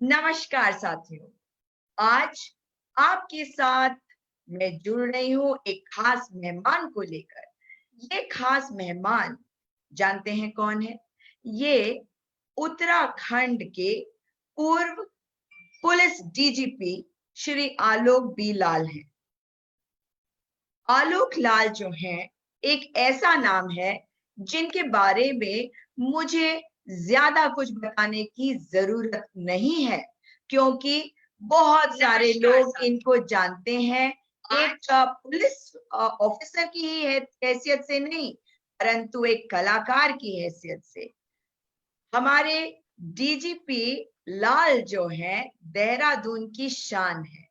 नमस्कार साथियों, आज आपके साथ मैं जुड़ रही हूँ एक खास मेहमान को लेकर। ये खास मेहमान जानते हैं कौन है? ये उत्तराखंड के पूर्व police DGP Shri Alok B लाल हैं। आलोक लाल जो हैं, एक ऐसा नाम है जिनके बारे में मुझे ज़्यादा कुछ बताने की ज़रूरत नहीं है, क्योंकि बहुत सारे लोग इनको जानते हैं। एक पुलिस ऑफिसर की ही हैसियत से नहीं, परंतु एक कलाकार की हैसियत से। हमारे डीजीपी लाल जो हैं, देहरादून की शान है।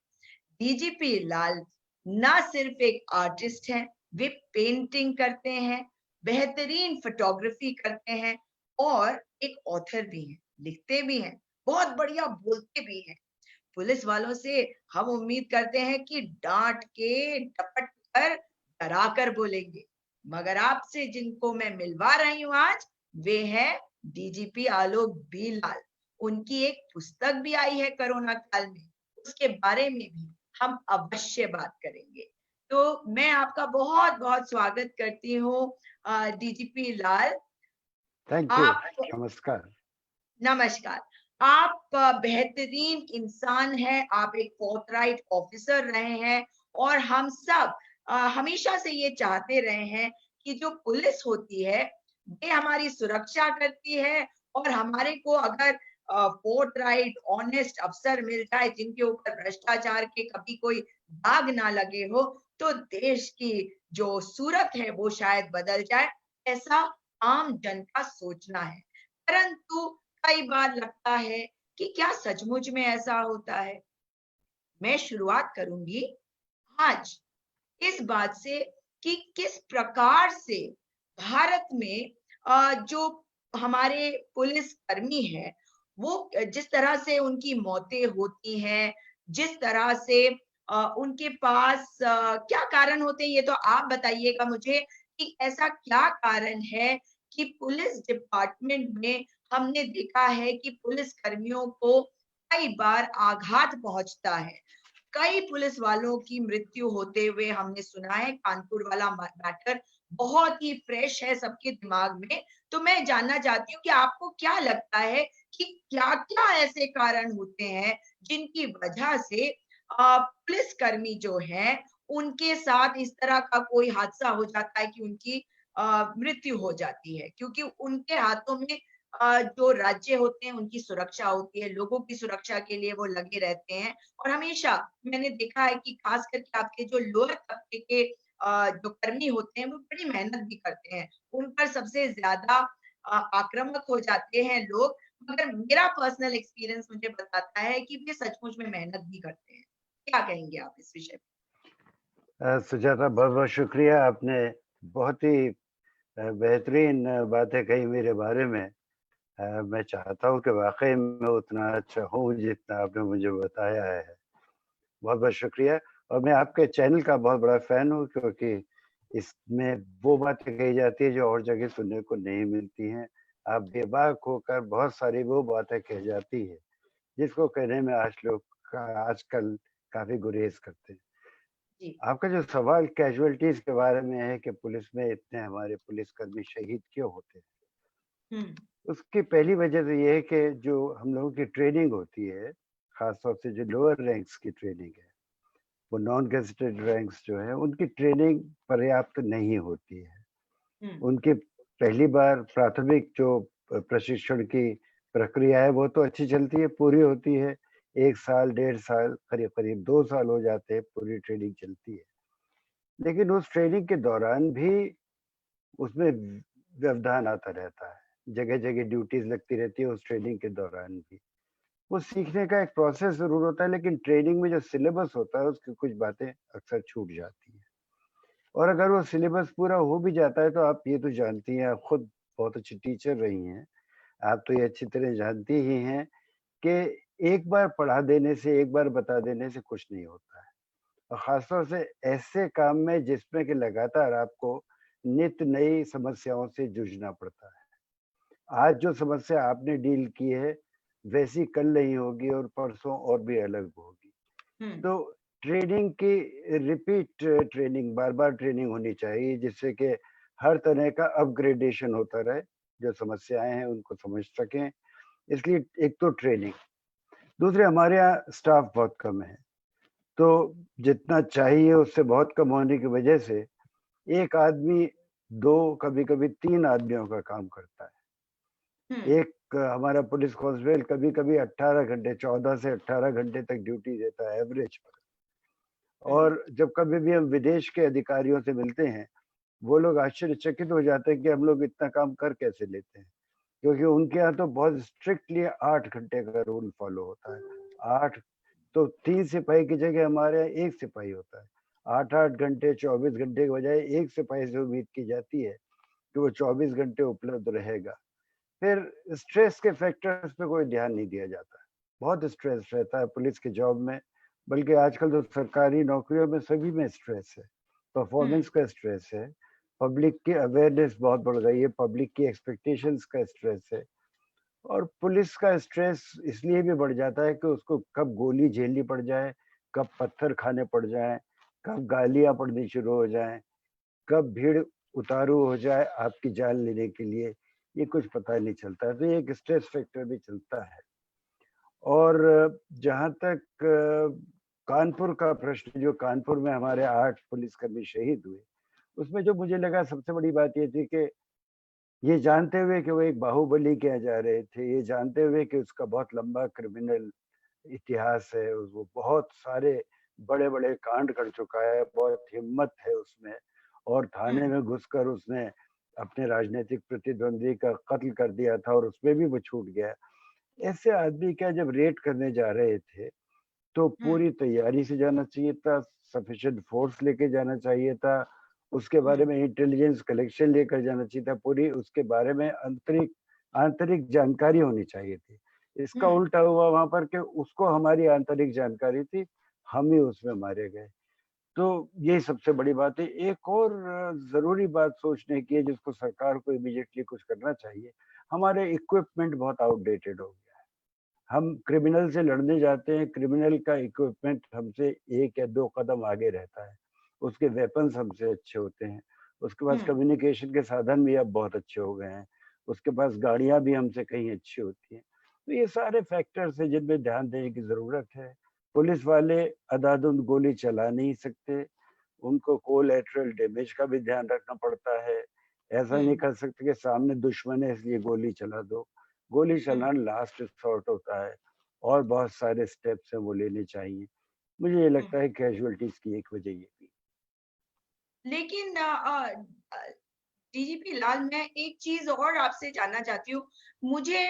डीजीपी लाल ना सिर्फ एक आर्टिस्ट हैं, वे पेंटिंग करते हैं, बेहतरीन फोटोग्राफी करते हैं और एक ऑथर भी हैं, लिखते भी हैं, बहुत बढ़िया बोलते भी हैं। पुलिस वालों से हम उम्मीद करते हैं कि डांट के, डपट कर, डरा कर बोलेंगे, मगर आपसे जिनको मैं मिलवा रही हूँ आज, वे हैं डीजीपी आलोक बी लाल। उनकी एक पुस्तक भी आई है कोरोना काल में, उसके बारे में भी हम अवश्य बात करेंगे। तो मैं आपका बहुत-बहुत स्वागत करती हूँ डीजीपी लाल। Thank you. आप नमस्कार। नमस्कार। आप बेहतरीन इंसान हैं, आप एक फोर्थराइट ऑफिसर रहे हैं और हम सब हमेशा से ये चाहते रहे हैं कि जो पुलिस होती है, ये हमारी सुरक्षा करती है और हमारे को अगर फोर्थराइट, ऑनेस्ट अफसर मिल जाए जिनके ऊपर भ्रष्टाचार के कभी कोई दाग ना लगे हो, तो देश की जो सूरत है वो शायद बदल जाए, ऐसा आम जन का सोचना है। परंतु कई बार लगता है कि क्या सचमुच में ऐसा होता है? मैं शुरुआत करूँगी आज इस बात से कि किस प्रकार से भारत में जो हमारे पुलिस कर्मी हैं, वो जिस तरह से उनकी मौतें होती हैं, जिस तरह से उनके पास क्या कारण होते हैं, ये तो आप बताइएगा मुझे कि ऐसा क्या कारण है कि पुलिस डिपार्टमेंट में हमने देखा है कि पुलिस कर्मियों को कई बार आघात पहुँचता है। कई पुलिस वालों की मृत्यु होते हुए हमने सुना है। कानपुर वाला मैटर बहुत ही फ्रेश है सबके दिमाग में। तो मैं जानना चाहती हूँ कि आपको क्या लगता है कि क्या-क्या ऐसे कारण होते हैं जिनकी वजह से पुलिस कर्मी जो हैं उनके साथ इस तरह का कोई हादसा हो जाता है कि उनकी मृत्यु हो जाती है? क्योंकि उनके हाथों में जो राज्य होते हैं उनकी सुरक्षा होती है, लोगों की सुरक्षा के लिए वो लगे रहते हैं और हमेशा मैंने देखा है कि खास करके आपके जो लोअर तबके के जो कर्मी होते हैं, वो बड़ी मेहनत भी करते हैं। उन पर सबसे ज़्यादा आक्रामक हो जाते हैं लोग, मगर मेरा पर्सनल एक्सपीरियंस मुझे बताता है कि वे सचमुच में मेहनत भी करते हैं। क्या कहेंगे आप इस विषय पे? सुजाता, बहुत-बहुत शुक्रिया। आपने बहुत ही बेहतरीन बातें कही मेरे बारे में। मैं चाहता हूँ कि वाक़ई में उतना अच्छा हूँ जितना आपने मुझे बताया है। बहुत-बहुत शुक्रिया। और मैं आपके चैनल का बहुत बड़ा फ़ैन हूँ, क्योंकि इसमें वो बातें कही जाती है जो और जगह सुनने को नहीं मिलती हैं। आप बेबाक होकर बहुत सारी वो बातें कही जाती है, जिसको कहने में आज लोग आजकल काफ़ी गुरेज़ करते हैं। जी। आपका जो सवाल कैजुअल्टीज़ के बारे में है कि पुलिस में इतने हमारे पुलिसकर्मी शहीद क्यों होते हैं? हुँ, उसकी पहली वजह तो ये है कि जो हम लोगों की ट्रेनिंग होती है, ख़ास तौर से जो लोअर रैंक्स की ट्रेनिंग है, वो नॉन गेज़ेटेड रैंक्स जो है, उनकी ट्रेनिंग पर्याप्त नहीं होती है। हुँ, उनकी पहली बार प्राथमिक जो प्रशिक्षण की प्रक्रिया है, वो तो अच्छी चलती है, पूरी होती है। 1 साल, डेढ़ साल, करीब-करीब 2 साल हो जाते हैं, पूरी ट्रेनिंग चलती है। लेकिन उस ट्रेनिंग के दौरान भी उसमें व्यवधान आता रहता है। जगह-जगह ड्यूटीज़ लगती रहती है उस ट्रेनिंग के दौरान भी। वो सीखने का एक प्रोसेस ज़रूर होता है, लेकिन ट्रेनिंग में जो सिलेबस होता है, उसकी कुछ बातें अक्सर छूट जाती हैं। और अगर वो सिलेबस पूरा हो भी जाता है, तो आप ये तो जानती हैं, आप खुद बहुत अच्छी टीचर रही हैं। आप तो ये अच्छी तरह जानती ही हैं कि एक बार पढ़ा देने से, एक बार बता देने से कुछ नहीं होता है। और ख़ास तौर से ऐसे काम में जिसमें कि लगातार आपको नित्य नई समस्याओं से जूझना पड़ता है। आज जो समस्या आपने डील की है, वैसी कल नहीं होगी और परसों और भी अलग होगी। हम्म। तो ट्रेनिंग की रिपीट ट्रेनिंग, बार-बार ट्रेनिंग होनी चाहिए जिससे कि हर तरह का अपग्रेडेशन होता रहे, जो समस्याएँ हैं उनको समझ सकें। इसलिए एक तो ट्रेनिंग, दूसरे हमारे यहाँ स्टाफ बहुत कम है, तो जितना चाहिए उससे बहुत कम होने की वजह से एक आदमी 2 कभी-कभी 3 आदमियों का काम करता है। हम्म। एक हमारा पुलिस कांस्टेबल कभी-कभी 18 घंटे 14 से 18 घंटे तक ड्यूटी देता है एवरेज पर। हम्म। और जब कभी भी हम विदेश के अधिकारियों से मिलते हैं, वो लोग आश्चर्यचकित हो जाते हैं कि हम लोग इतना काम कर कैसे लेते हैं? क्योंकि उनके यहाँ तो बहुत स्ट्रिक्टली 8 घंटे का रूल फॉलो होता है। 8 तो 3 सिपाही की जगह हमारे यहाँ 1 सिपाही होता है। 8-8 घंटे 24 घंटे के बजाय 1 सिपाही से उम्मीद की जाती है कि वो 24 घंटे उपलब्ध रहेगा। फिर स्ट्रेस के फैक्टर्स पे कोई ध्यान नहीं दिया जाता। बहुत स्ट्रेस रहता है पुलिस के जॉब में, बल्कि आजकल तो सरकारी नौकरियों में सभी में स्ट्रेस है। हम्म। परफॉर्मेंस का स्ट्रेस है, पब्लिक की अवेयरनेस बहुत बढ़ गई है, पब्लिक की एक्सपेक्टेशंस का स्ट्रेस है। और पुलिस का स्ट्रेस इसलिए भी बढ़ जाता है कि उसको कब गोली झेलनी पड़ जाए, कब पत्थर खाने पड़ जाएँ, कब गालियाँ पड़नी शुरू हो जाएँ, कब भीड़ उतारू हो जाए आपकी जान लेने के लिए, ये कुछ पता नहीं चलता है। तो ये एक स्ट्रेस फैक्टर भी चलता है। और जहाँ तक कानपुर का प्रश्न, जो कानपुर में हमारे 8 पुलिसकर्मी शहीद हुए, उसमें जो मुझे लगा सबसे बड़ी बात ये थी कि ये जानते हुए कि वो एक बाहुबली किया जा रहे थे, ये जानते हुए कि उसका बहुत लंबा क्रिमिनल इतिहास है, वो बहुत सारे बड़े-बड़े कांड कर चुका है, बहुत हिम्मत है उसमें और थाने हम्म। में घुसकर उसने अपने राजनीतिक प्रतिद्वंदी का कत्ल कर दिया था और उसमें भी वो छूट गया। ऐसे आदमी क्या जब रेड करने जा रहे थे, तो हम्म। पूरी तैयारी से जाना चाहिए था, सफिशिएंट फोर्स लेके जाना चाहिए था, उसके बारे हम्म। में इंटेलिजेंस कलेक्शन लेकर जाना चाहिए था, पूरी उसके बारे में आंतरिक आंतरिक जानकारी होनी चाहिए थी। इसका हम्म। उल्टा हुआ वहाँ पर कि उसको हमारी आंतरिक जानकारी थी, हम ही उसमें मारे गए। तो ये सबसे बड़ी बात है। एक और ज़रूरी बात सोचने की है जिसको सरकार को इमीडिएटली कुछ करना चाहिए। हमारे इक्विपमेंट बहुत आउटडेटेड हो गया है। हम क्रिमिनल से लड़ने जाते हैं, क्रिमिनल का इक्विपमेंट हमसे 1 या 2 कदम आगे रहता है। उसके वेपन्स हमसे अच्छे होते हैं। उसके पास हम्म। कम्युनिकेशन के साधन भी अब बहुत अच्छे हो गए हैं। उसके पास गाड़ियाँ भी हमसे कहीं अच्छी होती हैं। तो ये सारे फैक्टर्स हैं जिनमें ध्यान देने की ज़रूरत है। पुलिस वाले अंधाधुंध गोली चला नहीं सकते। उनको कोलैटरल डैमेज का भी ध्यान रखना पड़ता है। ऐसा नहीं हम्म। कर सकते कि सामने दुश्मन है इसलिए गोली चला दो। गोली हम्म। चलाना लास्ट रिसॉर्ट होता है और बहुत सारे स्टेप्स हैं वो लेने चाहिए। मुझे ये हम्म। लगता है कैजुअल्टीज़ की एक वजह ये भी। लेकिन डीजीपी लाल, मैं एक चीज और आपसे जानना चाहती हूँ। मुझे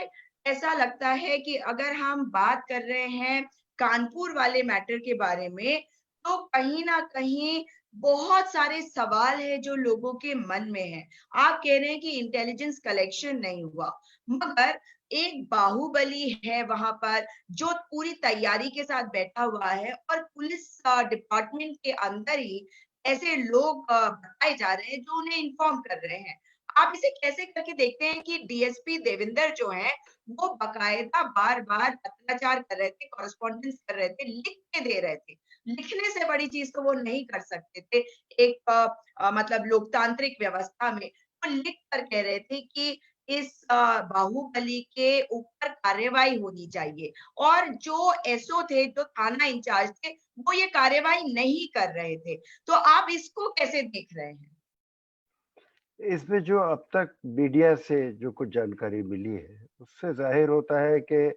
ऐसा लगता है कि अगर हम बात कर रहे हैं कानपुर वाले मैटर के बारे में, तो कहीं ना कहीं बहुत सारे सवाल है जो लोगों के मन में है। आप कह रहे हैं कि इंटेलिजेंस कलेक्शन नहीं हुआ, मगर एक बाहुबली है वहां पर जो पूरी तैयारी के साथ बैठा हुआ है, और पुलिस डिपार्टमेंट के अंदर ही ऐसे लोग बताए जा रहे हैं जो उन्हें इन्फॉर्म कर रहे हैं। आप इसे कैसे करके देखते हैं कि डीएसपी देविंदर जो हैं, वो बाकायदा बार-बार पत्राचार कर रहे थे, कॉरेस्पॉन्डेंस कर रहे थे, लिख के दे रहे थे। लिखने से बड़ी चीज़ तो वो नहीं कर सकते थे, एक मतलब लोकतांत्रिक व्यवस्था में। वो लिख कर कह रहे थे कि इस बाहुबली के ऊपर कार्रवाई होनी चाहिए, और जो एसओ थे, जो थाना इंचार्ज थे, वो ये कार्रवाई नहीं कर रहे थे। तो आप इसको कैसे देख रहे हैं? इसमें जो अब तक मीडिया से जो कुछ जानकारी मिली है, उससे ज़ाहिर होता है कि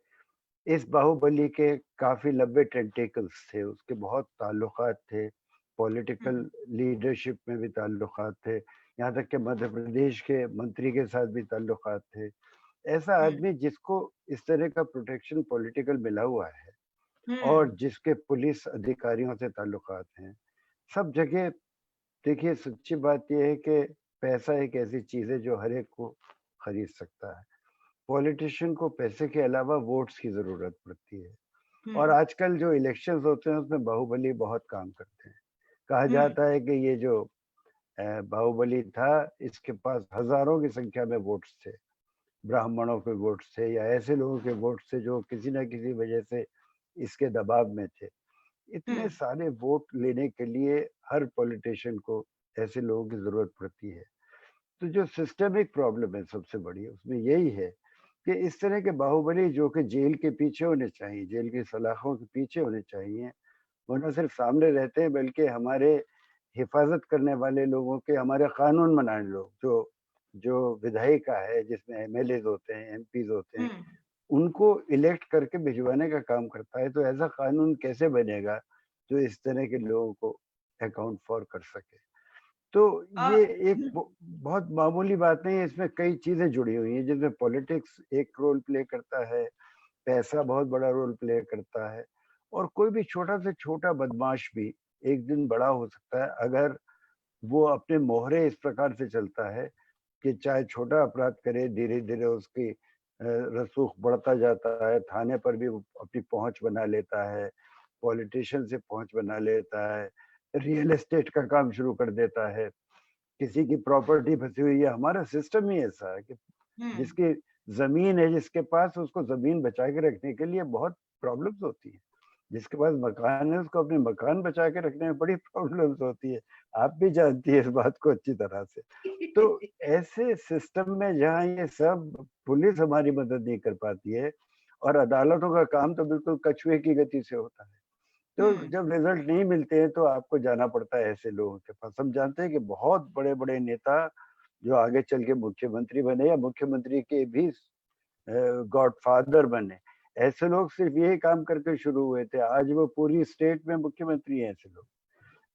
इस बाहुबली के काफ़ी लंबे टेंटेकल्स थे, उसके बहुत ताल्लुकात थे, हुँ। पॉलिटिकल लीडरशिप में भी ताल्लुकात थे, यहाँ तक कि मध्य प्रदेश के मंत्री के साथ भी ताल्लुकात थे। ऐसा हुँ। आदमी जिसको इस तरह का प्रोटेक्शन पॉलिटिकल मिला हुआ है हुँ। और जिसके पुलिस अधिकारियों से ताल्लुकात हैं, सब जगह देखिए सच्ची बात ये है कि पैसा एक ऐसी चीज़ है जो हर एक को खरीद सकता है। पॉलिटिशियन को पैसे के अलावा वोट्स की ज़रूरत पड़ती है और हुँ। आजकल जो इलेक्शंस होते हैं उसमें बाहुबली बहुत काम करते हैं। कहा हुँ। जाता है कि ये जो बाहुबली था इसके पास हज़ारों की संख्या में वोट्स थे। ब्राह्मणों के वोट से या ऐसे लोगों के वोट से जो किसी ना किसी वजह से इसके दबाव में थे। इतने सारे वोट लेने के लिए हर पॉलिटिशियन को ऐसे लोगों की जरूरत पड़ती है। तो जो सिस्टमिक प्रॉब्लम है सबसे बड़ी उसमें यही है कि इस तरह के बाहुबली जो कि जेल के पीछे होने चाहिए, जेल की सलाखों के पीछे होने चाहिए, वो न सिर्फ सामने रहते हैं बल्कि हमारे हिफाजत करने वाले लोगों के, हमारे कानून बनाने लोग जो जो विधायिका है जिसमें एमएलएज होते हैं, एमपीज होते हैं, उनको इलेक्ट करके भिजवाने का काम करता है। तो ऐसा कानून कैसे बनेगा जो इस तरह के लोगों को अकाउंट फॉर कर सके? तो ये एक बहुत मामूली बात नहीं है, इसमें कई चीजें जुड़ी हुई हैं जिसमें पॉलिटिक्स एक रोल प्ले करता है, पैसा बहुत बड़ा रोल प्ले करता है, और कोई भी छोटा से छोटा बदमाश भी एक दिन बड़ा हो सकता है अगर वो अपने मोहरे इस प्रकार से चलता है कि चाहे छोटा अपराध करे, धीरे धीरे उसकी रसूख बढ़ता जाता है, थाने पर भी वो अपनी पहुंच बना लेता है, पॉलिटिशियन से पहुंच बना लेता है, रियल एस्टेट का काम शुरू कर देता है, किसी की प्रॉपर्टी फंसी हुई है। हमारा सिस्टम ही ऐसा है कि जिसकी जमीन है जिसके पास, उसको जमीन बचा के रखने के लिए बहुत प्रॉब्लम्स होती है। जिसके पास मकान है उसको अपने मकान बचा के रखने में बड़ी प्रॉब्लम्स होती है। आप भी जानती है इस बात को अच्छी तरह से। तो ऐसे सिस्टम में जहाँ ये सब पुलिस हमारी मदद नहीं कर पाती है और अदालतों का काम तो बिल्कुल कछुए की गति से होता है। तो जब रिजल्ट नहीं मिलते हैं तो आपको जाना पड़ता है ऐसे लोगों के पास। हम जानते हैं कि बहुत बड़े-बड़े नेता जो आगे चल के मुख्यमंत्री बने या मुख्यमंत्री के भी गॉडफादर बने, ऐसे लोग सिर्फ यही काम करके शुरू हुए थे। आज वो पूरी स्टेट में मुख्यमंत्री हैं ऐसे लोग।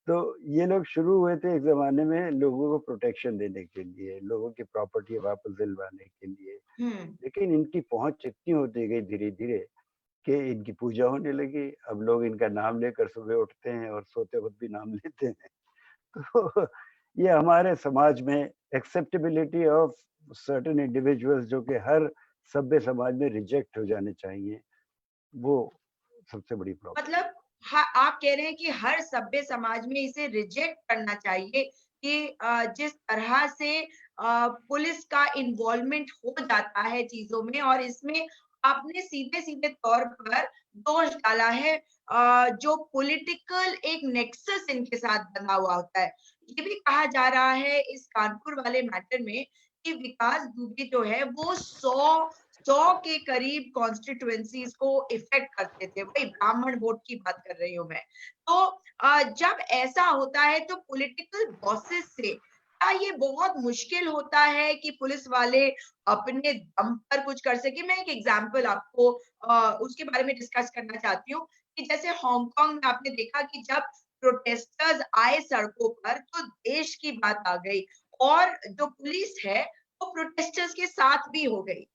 तो ये लोग शुरू हुए थे एक ज़माने में लोगों को प्रोटेक्शन देने के लिए, लोगों की प्रॉपर्टी वापस दिलवाने के लिए। लेकिन इनकी पहुँच इतनी होती गई धीरे-धीरे कि इनकी पूजा होने लगी। अब लोग इनका नाम लेकर सुबह उठते हैं और सोते वक़्त भी नाम लेते हैं। तो ये हमारे समाज में एक्सेप्टेबिलिटी ऑफ सर्टेन इंडिविजुअल्स जो कि हर सभ्य समाज में रिजेक्ट हो जाने चाहिए, वो सबसे बड़ी प्रॉब्लम है। मतलब आप कह रहे हैं कि हर सभ्य समाज में इसे रिजेक्ट करना चाहिए कि जिस तरह से पुलिस का इन्वॉल्वमेंट हो जाता है चीजों में, और इसमें आपने सीधे-सीधे तौर पर दोष डाला है जो पॉलिटिकल एक नेक्सस इनके साथ बना हुआ होता है। ये भी कहा जा रहा है इस कानपुर वाले मैटर में कि विकास दुबे जो है वो 100 के करीब कॉन्स्टिट्यूएंसीज को इफेक्ट करते थे। वही ब्राह्मण वोट की बात कर रही हूँ मैं। तो जब ऐसा होता है तो पॉलिटिकल बॉसेस से क्या ये बहुत मुश्किल होता है कि पुलिस वाले अपने दम पर कुछ कर सके? मैं एक एग्जांपल आपको उसके बारे में डिस्कस करना चाहती हूँ कि जैसे हांगकांग में आपने देखा कि जब प्रोटेस्टर्स आए सड़कों पर तो देश की बात आ गई, और जो पुलिस है वो प्रोटेस्टर्स के साथ भी हो गई।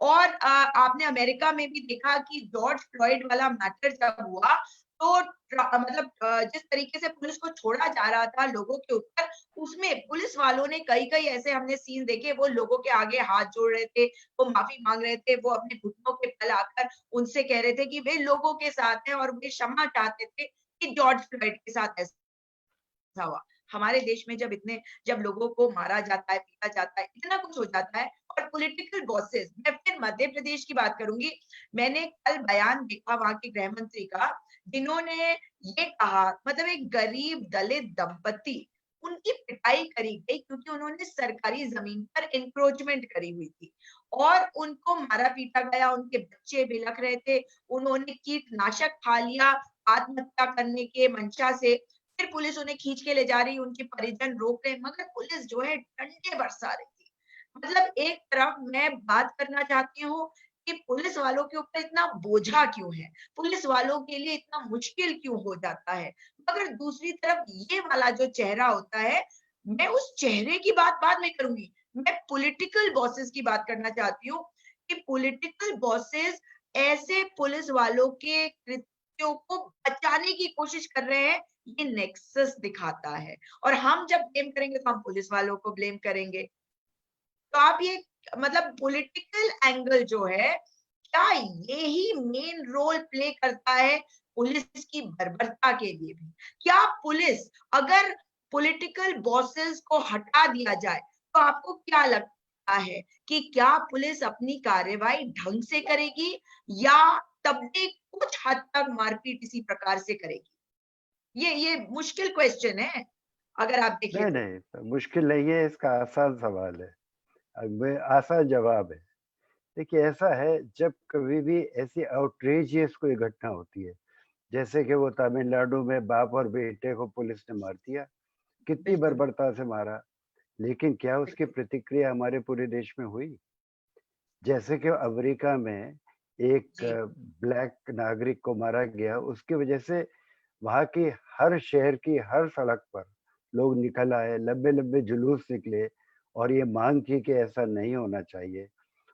और आपने अमेरिका में भी देखा कि जॉर्ज फ्लॉयड वाला मैटर जब हुआ तो मतलब जिस तरीके से पुलिस को छोड़ा जा रहा था लोगों के ऊपर, उसमें पुलिस वालों ने कई-कई ऐसे हमने सीन देखे, वो लोगों के आगे हाथ जोड़ रहे थे, वो माफी मांग रहे थे, वो अपने घुटनों पे बल आकर उनसे कह रहे थे कि वे लोगों के साथ हैं और वे क्षमा चाहते थे कि जॉर्ज फ्लॉयड के साथ ऐसा हुआ। हमारे देश में जब लोगों को मारा जाता है, पीटा जाता है, इतना कुछ हो जाता है, और पॉलिटिकल बॉसेस, मैं फिर मध्य प्रदेश की बात करूँगी। मैंने कल बयान देखा वहाँ के गृह मंत्री का, जिन्होंने ये कहा, मतलब एक गरीब दलित दंपति, उनकी पिटाई करी गई क्योंकि उन्होंने सरकारी ज़मीन पर एन्क्रोचमेंट करी हुई थी और उनको मारा-पीटा गया, उनके बच्चे बिलख रहे थे, उन्होंने कीटनाशक खा लिया आत्महत्या करने के मंशा से। फिर पुलिस उन्हें खींच के ले जा रही, उनके परिजन रोक रहे, मगर पुलिस जो है डंडे बरसा रही थी। मतलब एक तरफ मैं बात करना चाहती हूँ कि पुलिस वालों के ऊपर इतना बोझा क्यों है? पुलिस वालों के लिए इतना मुश्किल क्यों हो जाता है? मगर दूसरी तरफ ये वाला जो चेहरा होता है, मैं उस चेहरे की बात बाद में करूँगी। मैं पॉलिटिकल बॉसेस की बात करना चाहती हूँ कि पॉलिटिकल बॉसेस ऐसे पुलिस वालों के कृत्यों को बचाने की कोशिश कर रहे हैं, ये नेक्सस दिखाता है। और हम जब ब्लेम करेंगे तो हम पुलिस वालों को ब्लेम करेंगे। तो आप ये मतलब पॉलिटिकल एंगल जो है, क्या ये ही मेन रोल प्ले करता है पुलिस की बर्बरता के लिए भी? क्या पुलिस, अगर पॉलिटिकल बॉसेस को हटा दिया जाए, तो आपको क्या लगता है कि क्या पुलिस अपनी कार्रवाई ढंग से करेगी या तब भी कुछ हद तक मारपीट इसी प्रकार से करेगी? ये मुश्किल क्वेश्चन है, अगर आप देखें नहीं, तो। नहीं, मुश्किल नहीं है, इसका आसान सवाल है। आसान जवाब है। देखिए ऐसा है, जब कभी भी ऐसी आउटरेजियस कोई घटना होती है, जैसे कि वो तमिलनाडु में बाप और बेटे को पुलिस ने मार दिया, कितनी बिल्कुल, बर्बरता से मारा, लेकिन क्या उसकी बिल्कुल। प्रतिक्रिया हमारे पूरे देश में हुई? जैसे कि अमेरिका में एक जी। ब्लैक नागरिक को मारा गया, उसकी वजह से वहाँ की हर शहर की हर सड़क पर लोग निकल आए, लंबे-लंबे जुलूस निकले और ये माँग की कि ऐसा नहीं होना चाहिए।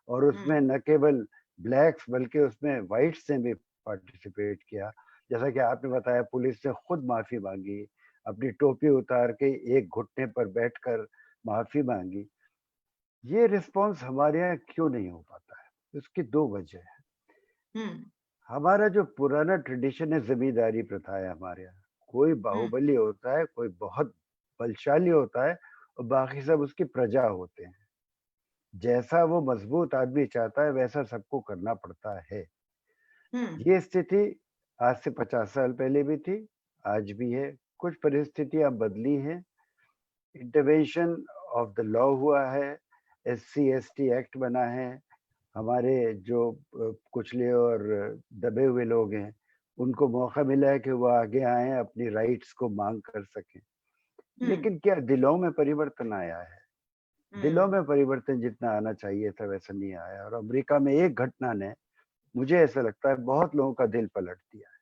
और हुँ, उसमें न केवल ब्लैक्स बल्कि उसमें व्हाइट्स ने भी पार्टिसिपेट किया। जैसा कि आपने बताया, पुलिस ने खुद माफ़ी माँगी, अपनी टोपी उतार के एक घुटने पर बैठकर माफ़ी माँगी। ये रिस्पॉन्स हमारे यहाँ क्यों नहीं हो पाता है? इसकी 2 वजह है। हुँ, हमारा जो पुराना ट्रेडिशन है, ज़मींदारी प्रथा है हमारे यहाँ। कोई हुँ, बाहुबली होता है, कोई बहुत बलशाली होता है और बाकी सब उसकी प्रजा होते हैं। जैसा वो मज़बूत आदमी चाहता है वैसा सबको करना पड़ता है। हुँ, ये स्थिति आज से 50 साल पहले भी थी, आज भी है। कुछ परिस्थितियाँ बदली हैं, इंटरवेंशन ऑफ द लॉ हुआ है, एससी-एसटी एक्ट बना है, हमारे जो कुचले और दबे हुए लोग हैं, उनको मौका मिला है कि वो आगे आएँ, अपनी राइट्स को माँग कर सकें। हुँ, लेकिन क्या दिलों में परिवर्तन आया है? दिलों हुँ, में परिवर्तन जितना आना चाहिए था वैसा नहीं आया, और अमेरिका में एक घटना ने, मुझे ऐसा लगता है, बहुत लोगों का दिल पलट दिया है।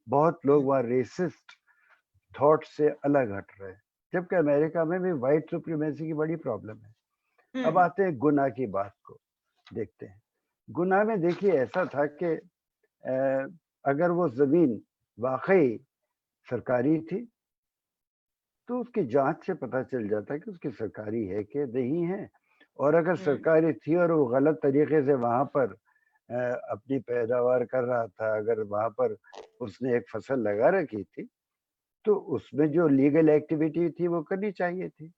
बहुत हुँ, लोग वहाँ रेसिस्ट थॉट से अलग हट रहे हैं, जबकि अमेरिका में भी व्हाइट सुप्रीमेसी की बड़ी प्रॉब्लम है। हुँ, अब आते हैं गुनाह की बात को, देखते हैं। गुनाह में देखिए ऐसा था कि अगर वो ज़मीन वाक़ई सरकारी थी, तो उसकी जाँच से पता चल जाता है कि उसकी सरकारी है कि नहीं है। और अगर हुँ, सरकारी थी और वो गलत तरीके से वहाँ पर अपनी पैदावार कर रहा था, अगर वहाँ पर उसने एक फसल लगा रखी थी, तो उसमें जो लीगल एक्टिविटी थी वो करनी चाहिए थी।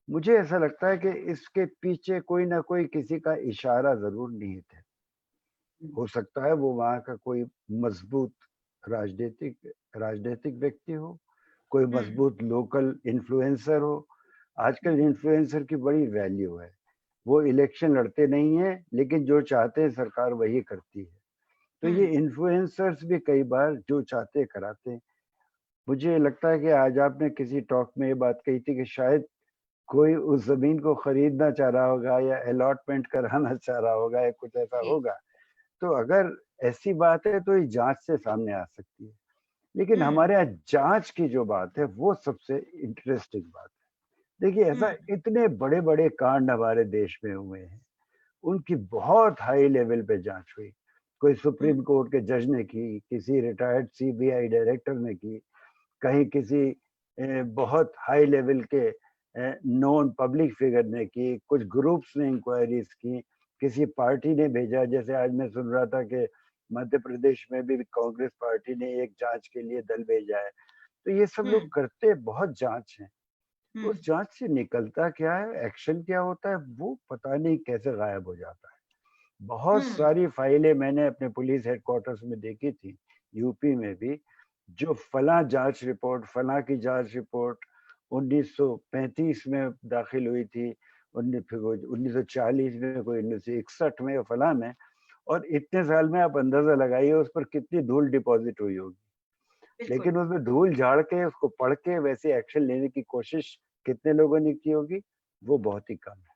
मुझे ऐसा लगता है कि इसके पीछे कोई न कोई किसी का इशारा ज़रूर निहित है। हुँ, हो सकता है वो वहाँ का कोई मज़बूत राजनीतिक राजनैतिक व्यक्ति हो, कोई हुँ, मज़बूत लोकल इन्फ्लुएंसर हो। हुँ, आजकल इन्फ्लुएंसर की बड़ी वैल्यू है। वो इलेक्शन लड़ते नहीं हैं, लेकिन जो चाहते हैं सरकार वही करती है। तो हुँ, ये इन्फ्लुएंसर्स भी कई बार जो चाहते हैं कराते हैं। मुझे लगता है कि आज आपने किसी टॉक में ये बात कही थी कि शायद कोई उस ज़मीन को खरीदना चाह रहा होगा या अलॉटमेंट कराना चाह रहा होगा या कुछ ऐसा जी, होगा। तो अगर ऐसी बात है तो ये जाँच से सामने आ सकती है। लेकिन हुँ, हमारे यहाँ जाँच की जो बात है वो सबसे इंटरेस्टिंग बात है। देखिए हुँ, ऐसा इतने बड़े-बड़े कांड हमारे देश में हुए हैं, उनकी बहुत हाई लेवल पे जाँच हुई। कोई हुँ, सुप्रीम कोर्ट के जज ने की, किसी रिटायर्ड सीबीआई डायरेक्टर ने की, कहीं किसी बहुत हाई लेवल के नोन पब्लिक फिगर ने की, कुछ ग्रुप्स ने इंक्वायरीज़ की, किसी पार्टी ने भेजा। जैसे आज मैं सुन रहा था कि मध्य प्रदेश में भी कांग्रेस पार्टी ने एक जाँच के लिए दल भेजा है। तो ये सब हुँ, लोग करते बहुत जाँच हैं। हुँ, उस जाँच से निकलता क्या है, एक्शन क्या होता है, वो पता नहीं कैसे गायब हो जाता है। बहुत हुँ, सारी फाइलें मैंने अपने पुलिस हेडक्वार्टर्स में देखी थी, यूपी में भी, जो फलाँ जाँच रिपोर्ट, फलाँ की जाँच रिपोर्ट 1935 में दाखिल हुई थी, 1940 में, कोई 1961 में, फलाँ में, और इतने साल में आप अंदाज़ा लगाइए उस पर कितनी धूल डिपॉज़िट हुई होगी। बिल्कुल, लेकिन उसमें धूल झाड़ के, उसको पढ़ के वैसे एक्शन लेने की कोशिश कितने लोगों ने की होगी, वो बहुत ही कम है।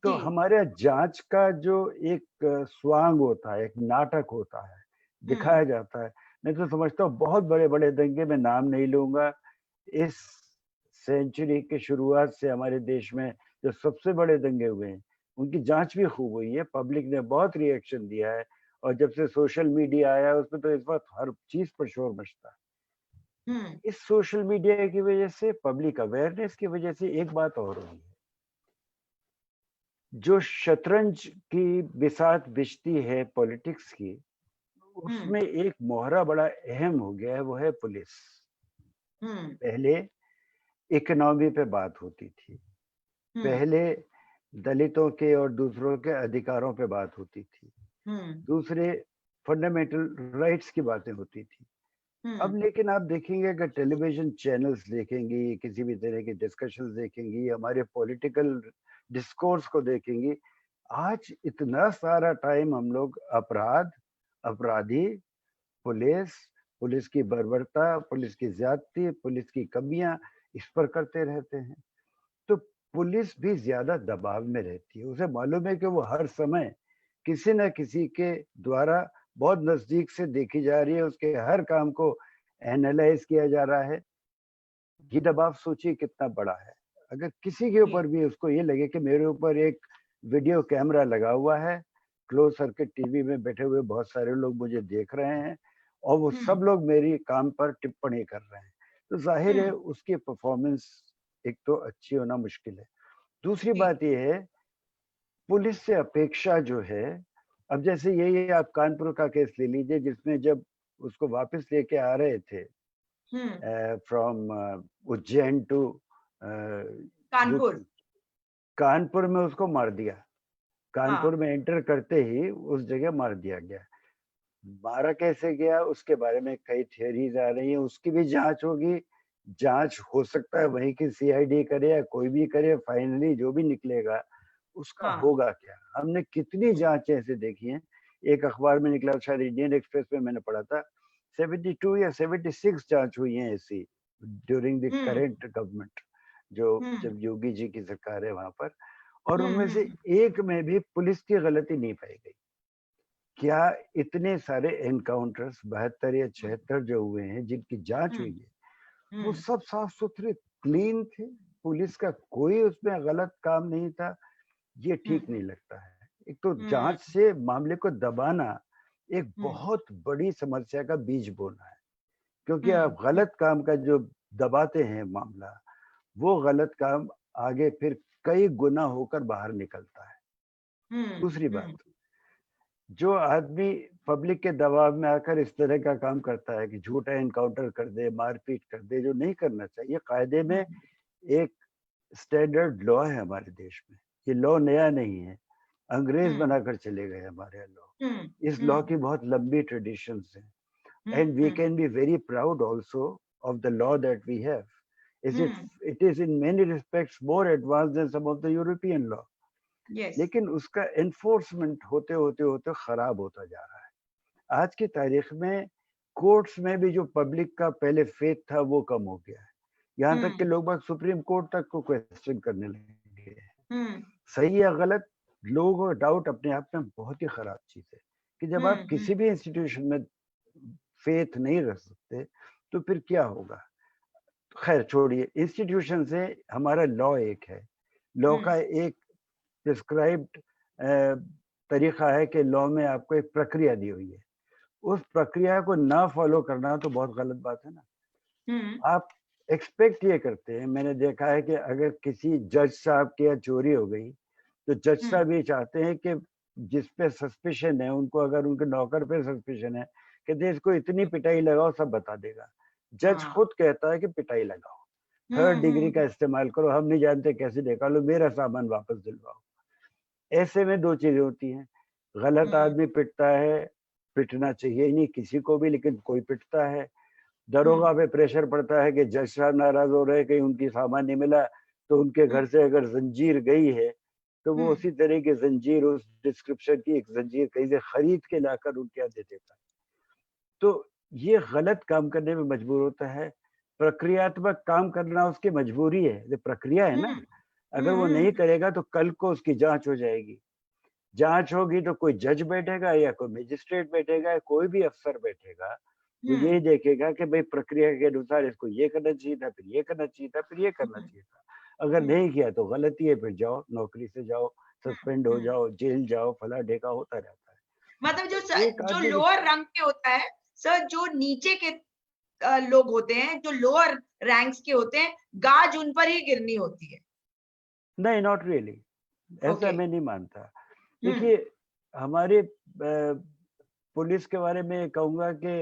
तो जी, हमारे यहाँ जाँच का जो एक स्वांग होता है, एक नाटक होता है, हुँ, दिखाया जाता है। मैं तो समझता हूँ बहुत बड़े-बड़े दंगे, मैं नाम नहीं लूँगा, इस सेंचुरी की शुरुआत से हमारे देश में जो सबसे बड़े दंगे हुए हैं, उनकी जाँच भी खूब हुई है, पब्लिक ने बहुत रिएक्शन दिया है, और जब से सोशल मीडिया आया है, उसमें तो इस वक़्त हर चीज़ पर शोर मचता है। हुँ, इस सोशल मीडिया की वजह से, पब्लिक अवेयरनेस की वजह से एक बात और हुई है, जो शतरंज की बिसात बिछती है पॉलिटिक्स की, हुँ, उसमें एक मोहरा बड़ा अहम हो गया है, वो है पुलिस। हुँ, पहले इकोनॉमी पे बात होती थी, हुँ, पहले दलितों के और दूसरों के अधिकारों पे बात होती थी, हम्म दूसरे फंडामेंटल राइट्स की बातें होती थी। अब हम्म लेकिन आप देखेंगे, अगर टेलीविजन चैनल्स देखेंगी, किसी भी तरह के डिस्कशंस देखेंगी, हमारे पॉलिटिकल डिस्कोर्स को देखेंगी, आज इतना सारा टाइम हम लोग अपराध, अपराधी, पुलिस, पुलिस की बर्बरता, पुलिस की ज्यादती, पुलिस की कमियां, इस पर करते रहते हैं। तो पुलिस भी ज्यादा दबाव में रहती है, उसे मालूम है कि वो हर समय किसी न किसी के द्वारा बहुत नजदीक से देखी जा रही है, उसके हर काम को एनालाइज किया जा रहा है। ये दबाव सोचिए कितना बड़ा है। अगर किसी के जी ऊपर भी उसको ये लगे कि मेरे ऊपर एक वीडियो कैमरा लगा हुआ है, क्लोज सर्किट टीवी में बैठे हुए बहुत सारे लोग मुझे देख रहे हैं और वो सब हम्म लोग मेरी काम पर टिप्पणी कर रहे हैं, तो जाहिर है हम्म उसकी परफॉर्मेंस एक तो अच्छी होना मुश्किल है। दूसरी जी बात ये है, पुलिस से अपेक्षा जो है, अब जैसे यही आप कानपुर का केस ले लीजिए, जिसमें जब उसको वापस लेके आ रहे थे हम्म फ्रॉम उज्जैन टू जो कानपुर कानपुर में उसको मार दिया। कानपुर हाँ में एंटर करते ही उस जगह मार दिया गया। मारा कैसे गया उसके बारे में कई थियरीज आ रही है, उसकी भी जांच होगी। जांच हो सकता है वहीं की सीआईडी करे या कोई भी करे, फाइनली जो भी निकलेगा उसका हाँ होगा क्या। हमने कितनी जांचें ऐसे देखी हैं। एक अखबार में निकला, शायद इंडियन एक्सप्रेस में मैंने पढ़ा था, 72 या 76 जांच हुई हैं ऐसी during the hmm current government, जो हम्म जब योगी जी की सरकार है वहां पर। और उनमें से हम्म एक में भी पुलिस की गलती नहीं पाई गई। क्या इतने सारे एनकाउंटर्स 72 या 76 जो हुए हैं जिनकी जांच हुई हम्म है, वो हम्म सब साफ सुथरे क्लीन थे, पुलिस का कोई उसमें गलत काम नहीं था। ये ठीक हम्म नहीं लगता है। एक तो हम्म जांच से मामले को दबाना एक हम्म बहुत बड़ी समस्या का बीज बोना है, क्योंकि हम्म आप गलत काम का जो दबाते हैं मामला, वो गलत काम आगे फिर कई गुना होकर बाहर निकलता है। दूसरी बात, हम्म जो आदमी पब्लिक के दबाव में आकर इस तरह का काम करता है कि झूठा एनकाउंटर कर दे, मारपीट कर दे, जो नहीं करना चाहिए। कायदे में हम्म एक स्टैंडर्ड लॉ है हमारे देश में। ये लॉ नया नहीं है, अंग्रेज हम्म बनाकर चले गए हमारे लॉ। हम्म इस लॉ हम्म की बहुत लंबी ट्रेडिशंस हैं, and we hmm can be very proud also of the law that we have. Is it, hmm it is in many respects more advanced than some of the European law. Yes लेकिन उसका enforcement होते होते होते खराब होता जा रहा है। आज की तारीख में कोर्ट्स में भी जो पब्लिक का पहले फेथ था वो कम हो गया है। यहाँ तक कि हम्म लोग बाग सुप्रीम कोर्ट तक को क्वेश्चन करने लगे हैं। हम्म सही या गलत, लोगों का डाउट अपने आप में बहुत ही खराब चीज है कि जब आप हम्म किसी भी इंस्टीट्यूशन में फेथ नहीं रख सकते तो फिर क्या होगा। खैर छोड़िए, इंस्टीट्यूशन से हमारा लॉ एक है, लॉ का हम्म एक प्रिस्क्राइब्ड तरीका है कि लॉ में आपको एक प्रक्रिया दी हुई है, उस प्रक्रिया को ना फॉलो करना तो बहुत गलत बात है ना। हम्म आप एक्सपेक्ट ये करते हैं, मैंने देखा है कि अगर किसी जज साहब की यहाँ चोरी हो गई तो जज हम्म साहब ये चाहते हैं कि जिस पे सस्पिशन है, उनको अगर उनके नौकर पे सस्पिशन है, कहते हैं इसको इतनी पिटाई लगाओ सब बता देगा। जज हाँ खुद कहता है कि पिटाई लगाओ, थर्ड डिग्री का हम्म इस्तेमाल करो, हम नहीं जानते कैसे निकालो, मेरा सामान वापस दिलवाओ। ऐसे में दो चीजें होती हैं, गलत हम्म आदमी पिटता है, पिटना चाहिए ही नहीं किसी को भी, लेकिन कोई पिटता है। हम्म दरोगा पे प्रेशर पड़ता है कि जज साहब नाराज हो रहे हैं कहीं उनकी सामान नहीं मिला, तो उनके घर हम्म से अगर जंजीर गई है तो वो हम्म उसी तरह की जंजीर, उस डिस्क्रिप्शन की एक जंजीर कहीं से खरीद के लाकर उनके यहाँ दे देता है। तो ये गलत काम करने में मजबूर होता है। प्रक्रियात्मक काम करना उसकी मजबूरी है, ये प्रक्रिया है ना। हम्म अगर वो नहीं हम्म करेगा तो कल को उसकी जांच हो जाएगी। जांच होगी तो कोई जज बैठेगा या कोई मजिस्ट्रेट बैठेगा या कोई भी अफसर बैठेगा, वो यही हम्म देखेगा कि भाई प्रक्रिया के अनुसार इसको ये करना चाहिए था, फिर ये करना चाहिए था, फिर ये करना हम्म चाहिए था। अगर हम्म नहीं किया तो गलती है, फिर जाओ नौकरी से जाओ, सस्पेंड हो हम्म जाओ, जेल जाओ, फला ढेका होता रहता है। मतलब तो एक जो आदमी लोअर रंग के होता है सर, जो नीचे के लोग होते हैं, जो लोअर रैंक्स के होते हैं, गाज उन पर ही गिरनी होती है। नहीं, नॉट रियली, ऐसा ओके मैं नहीं मानता। हम्म देखिए, हमारे पुलिस के बारे में कहूंगा कि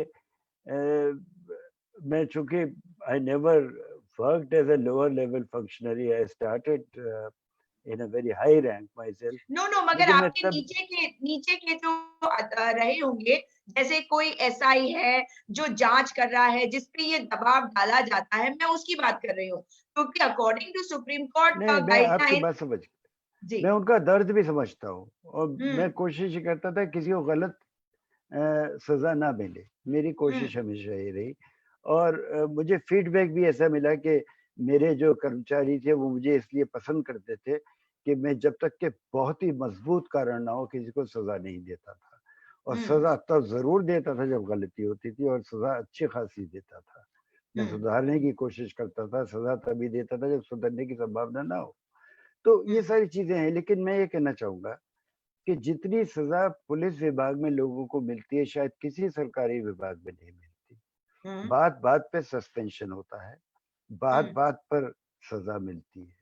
मैं चूंकि I never worked as a lower level functionary. I started in a very high rank myself. No मगर लेकिन मैं आपके तब नीचे के जो रहे होंगे, जैसे कोई एसआई है जो जांच कर रहा है, जिस पे ये दबाव डाला जाता है, मैं उसकी बात कर रही हूँ, क्योंकि अकॉर्डिंग टू सुप्रीम कोर्ट नहीं, मैं आपकी गाइडलाइन। बात समझ जी। मैं उनका दर्द भी समझता हूँ और मैं हम्म। कोशिश करता था किसी को गलत सज़ा ना मिले। मेरी हम्म। कोशिश हमेशा ये रही और मुझे फीडबैक भी ऐसा मिला कि मेरे जो कर्मचारी थे वो मुझे इसलिए पसंद करते थे कि मैं जब तक के बहुत ही मज़बूत कारण ना हो किसी को सज़ा नहीं देता था और हम्म। सज़ा तब ज़रूर देता था जब गलती होती थी और सज़ा अच्छी खासी देता था। मैं हम्म। सुधारने की कोशिश करता था, सज़ा तभी देता था जब सुधरने की संभावना ना हो। तो ये हम्म। सारी चीज़ें हैं, लेकिन मैं ये कहना चाहूँगा कि जितनी सज़ा पुलिस विभाग में लोगों को मिलती है, शायद किसी सरकारी विभाग में नहीं मिलती। हम्म। बात-बात पे सस्पेंशन होता है, हम्म। बात-बात पर सज़ा मिलती है।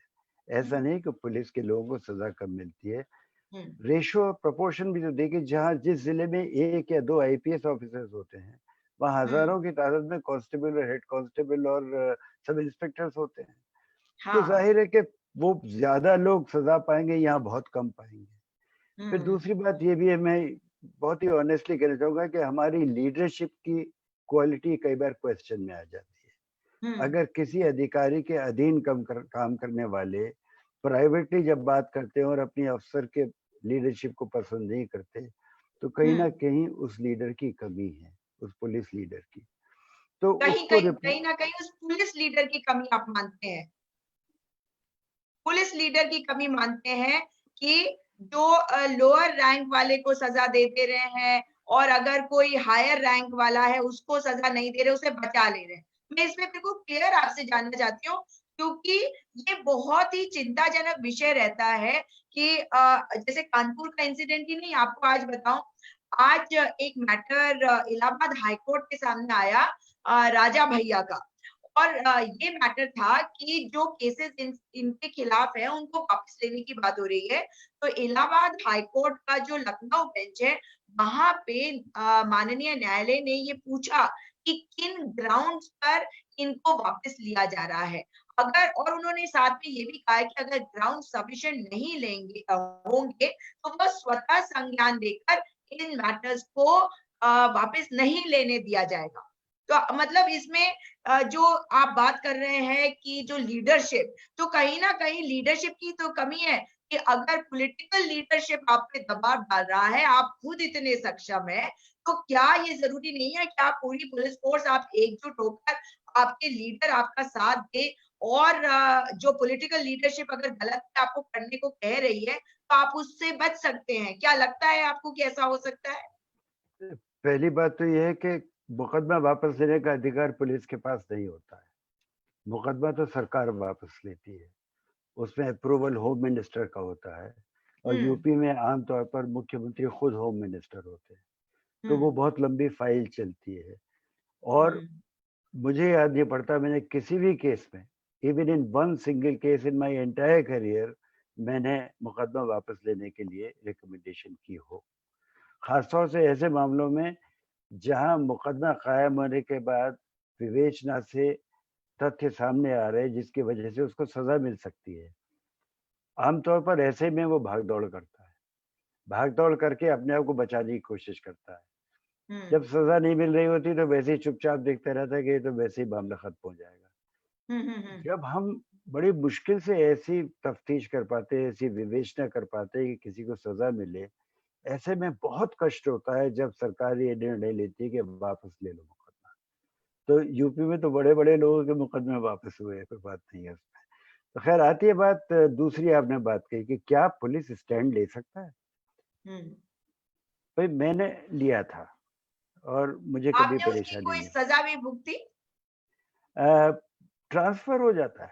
ऐसा हम्म। नहीं कि पुलिस के लोगों को सज़ा कम मिलती है। हम्म। रेशियो और प्रोपोर्शन भी तो देखिए, जहाँ जिस ज़िले में 1 या 2 आईपीएस ऑफिसर्स होते हैं, वहाँ हम्म। हज़ारों की तादाद में कांस्टेबल और हेड कांस्टेबल और सब इंस्पेक्टर्स होते हैं। तो हाँ। ज़ाहिर है कि वो ज़्यादा लोग सज़ा पाएँगे, यहाँ बहुत कम पाएँगे। फिर हम्म। दूसरी बात ये भी है, मैं बहुत ही ऑनेस्टली कहना चाहूँगा कि हमारी लीडरशिप की क्वालिटी कई बार क्वेश्चन में आ जाती है। हम्म। अगर किसी अधिकारी के अधीन काम करने वाले प्राइवेटली जब बात करते हैं और अपनी अफ़सर के लीडरशिप को पसंद नहीं करते, तो कहीं न हम्म। कहीं उस लीडर की कमी है, उस पुलिस लीडर की। तो कहीं उसको कहीं रिप्ले कहीं ना कहीं उस पुलिस लीडर की कमी आप मानते हैं? पुलिस लीडर की कमी मानते हैं कि जो लोअर रैंक वाले को सजा दे रहे हैं और अगर कोई हायर रैंक वाला है उसको सजा नहीं दे रहे, उसे बचा ले रहे हैं। मैं इसमें बिल्कुल क्लियर आपसे जानना चाहती हूँ, क्योंकि ये बहुत ही चिंताजनक विषय रहता है कि जैसे कानपुर का इंसिडेंट ही नहीं, आपको आज बताऊं, आज एक मैटर इलाहाबाद हाई कोर्ट के सामने आया राजा भैया का। और ये मैटर था कि जो केसेस इनके खिलाफ है उनको वापस लेने की बात हो रही है। तो इलाहाबाद हाई कोर्ट का जो लखनऊ बेंच है, वहां पे माननीय न्यायालय ने ये पूछा कि किन ग्राउंड्स पर इनको वापस लिया जा रहा है। अगर और उन्होंने साथ में ये भी कहा है कि अगर ग्राउंड सफिशिएंट नहीं लेंगे होंगे तो वह स्वतः संज्ञान लेकर इन मैटर्स को वापस नहीं लेने दिया जाएगा। तो मतलब इसमें जो आप बात कर रहे हैं कि जो लीडरशिप, तो कहीं न कहीं लीडरशिप की तो कमी है कि अगर पॉलिटिकल लीडरशिप आप पे दबाव डाल रहा है, आप खुद इतने सक्षम हैं, तो क्या ये ज़रूरी नहीं है कि आप पूरी पुलिस फ़ोर्स आप एकजुट होकर आपके लीडर आपका साथ दे और जो पॉलिटिकल लीडरशिप अगर गलत आपको करने को कह रही है, तो आप उससे बच सकते हैं। क्या लगता है आपको कि ऐसा हो सकता है? पहली बात तो ये है कि मुकदमा वापस लेने का अधिकार पुलिस के पास नहीं होता है। मुकदमा तो सरकार वापस लेती है। उसमें अप्रूवल होम मिनिस्टर का होता है और हुँ। यूपी में आम तौर पर मुख्यमंत्री खुद होम मिनिस्टर होते हैं। तो वो हुँ। बहुत लंबी फाइल चलती है और हुँ। मुझे याद नहीं पड़ता मैंने किसी भी केस में, even in one single case in my entire career, मैंने मुकदमा वापस लेने के लिए रिकमेंडेशन की हो। खासतौर से ऐसे मामलों में जहां मुकदमा कायम होने के बाद विवेचना से तथ्य सामने आ रहे हैं जिसकी वजह से उसको सजा मिल सकती है। आमतौर पर ऐसे में वो भाग-दौड़ करता है। भाग-दौड़ करके अपने आप को बचाने की कोशिश करता है। हुँ। जब सज़ा नहीं मिल रही होती तो वैसे ही चुपचाप देखता रहता है कि ये तो वैसे ही मामला खत्म हो जाएगा। हुँ, हुँ, हुँ। जब हम बड़ी मुश्किल से ऐसी तफ्तीश कर पाते हैं, ऐसी विवेचना कर पाते हैं कि किसी को सज़ा मिले, ऐसे में बहुत कष्ट होता है जब सरकार ये निर्णय लेती है कि वापस ले लो मुकदमा। तो यूपी में तो बड़े-बड़े लोगों के मुकदमे वापस हुए हैं, कोई बात नहीं है उसमें। तो ख़ैर आती है बात दूसरी आपने बात कही कि क्या पुलिस स्टैंड ले सकता है? हुँ। भई मैंने लिया था और मुझे कभी आपने उसकी परेशानी कोई नहीं। सज़ा भी भुगती? ट्रांसफ़र हो जाता है,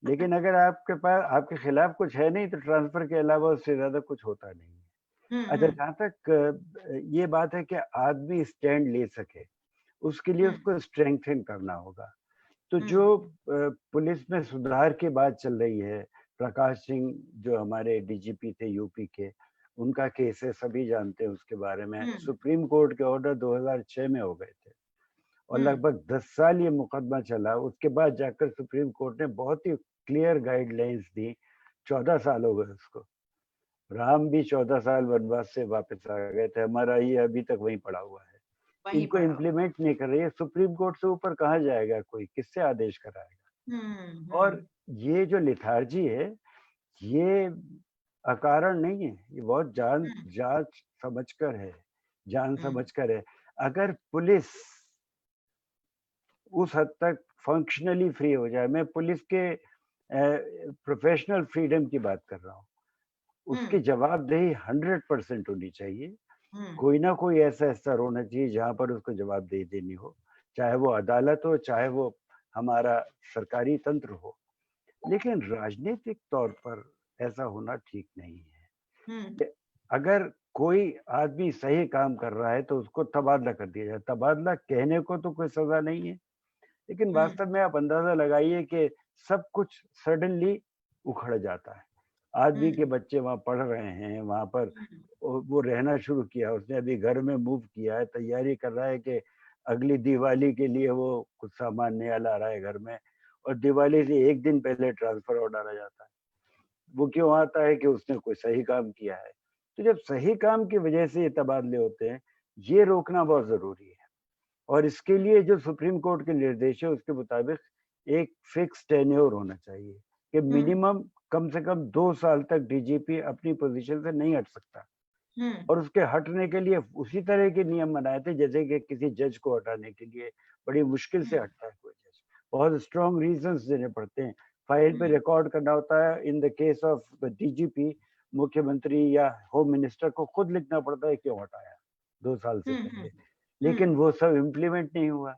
लेकिन अगर आपके खिलाफ कुछ है नहीं तो ट्रांसफ़र के अलावा उससे ज़्यादा कुछ होता नहीं है। हुँ, अच्छा, हुँ, जहाँ तक ये बात है कि आदमी स्टैंड ले सके, उसके लिए हुँ, उसको स्ट्रेंथन करना होगा। तो हुँ, जो पुलिस में सुधार की बात चल रही है, प्रकाश सिंह जो हमारे डीजीपी थे यूपी के, उनका केस है, सभी जानते हैं उसके बारे में। हुँ, सुप्रीम कोर्ट के ऑर्डर 2006 में हो गए थे और हुँ, लगभग 10 साल ये मुकदमा चला। उसके बाद जाकर सुप्रीम कोर्ट ने बहुत ही क्लियर गाइडलाइंस दी, 14 साल हो गए उसको। राम भी 14 साल वनवास से वापस आ गए थे, हमारा ये अभी तक वहीं पड़ा हुआ है। वहीं इनको पड़ा हुआ। इम्प्लीमेंट नहीं कर रही है, सुप्रीम कोर्ट से ऊपर कहाँ जाएगा कोई, किससे आदेश कराएगा? और हम्म। ये जो लेथार्जी है, ये अकारण नहीं है, ये बहुत हम्म। जांच समझकर है, जान हम्म। समझकर है। अगर पुलिस उस हद तक फंक्शनली फ्री हो जाए, मैं पुलिस के प्रोफेशनल फ्रीडम की बात कर रहा हूँ, उसकी हम्म। जवाबदेही 100% होनी चाहिए। हम्म। कोई ना कोई ऐसा स्तर होना चाहिए जहां पर उसको जवाबदेही देनी हो, चाहे वो अदालत हो, चाहे वो हमारा सरकारी तंत्र हो। लेकिन राजनीतिक तौर पर ऐसा होना ठीक नहीं है। हम्म। अगर कोई आदमी सही काम कर रहा है तो उसको तबादला कर दिया जाए। तबादला कहने को तो कोई सजा नहीं है, लेकिन हम्म। वास्तव में आप अंदाजा लगाइए कि सब कुछ सडनली उखड़ जाता है। आदमी के हम्म। बच्चे वहाँ पढ़ रहे हैं, वहाँ पर हम्म। वो रहना शुरू किया, उसने अभी घर में मूव किया है, तैयारी कर रहा है कि अगली दिवाली के लिए वो कुछ सामान नया ला रहा है घर में, और दिवाली से एक दिन पहले ट्रांसफर ऑर्डर आ जाता है। वो क्यों आता है कि उसने कोई सही काम किया है। तो जब सही काम की वजह से ये तबादले होते हैं, ये रोकना बहुत जरूरी है। और इसके लिए जो सुप्रीम कोर्ट के निर्देश है उसके मुताबिक एक फिक्स टेन्योर होना चाहिए कि हम्म। मिनिमम कम से कम 2 साल तक डीजीपी अपनी पोजीशन से नहीं हट सकता। हम्म। और उसके हटने के लिए उसी तरह के नियम बनाए थे जैसे कि किसी जज को हटाने के लिए बड़ी मुश्किल से हम्म। हटता है कोई जज, बहुत स्ट्रॉन्ग रीजंस देने पड़ते हैं, फाइल पे हम्म। रिकॉर्ड करना होता है। In the case of DGP, मुख्यमंत्री या होम मिनिस्टर को खुद लिखना पड़ता है क्यों हटाया 2 साल से हम्म। पहले। हम्म। लेकिन वो सब इम्प्लीमेंट नहीं हुआ।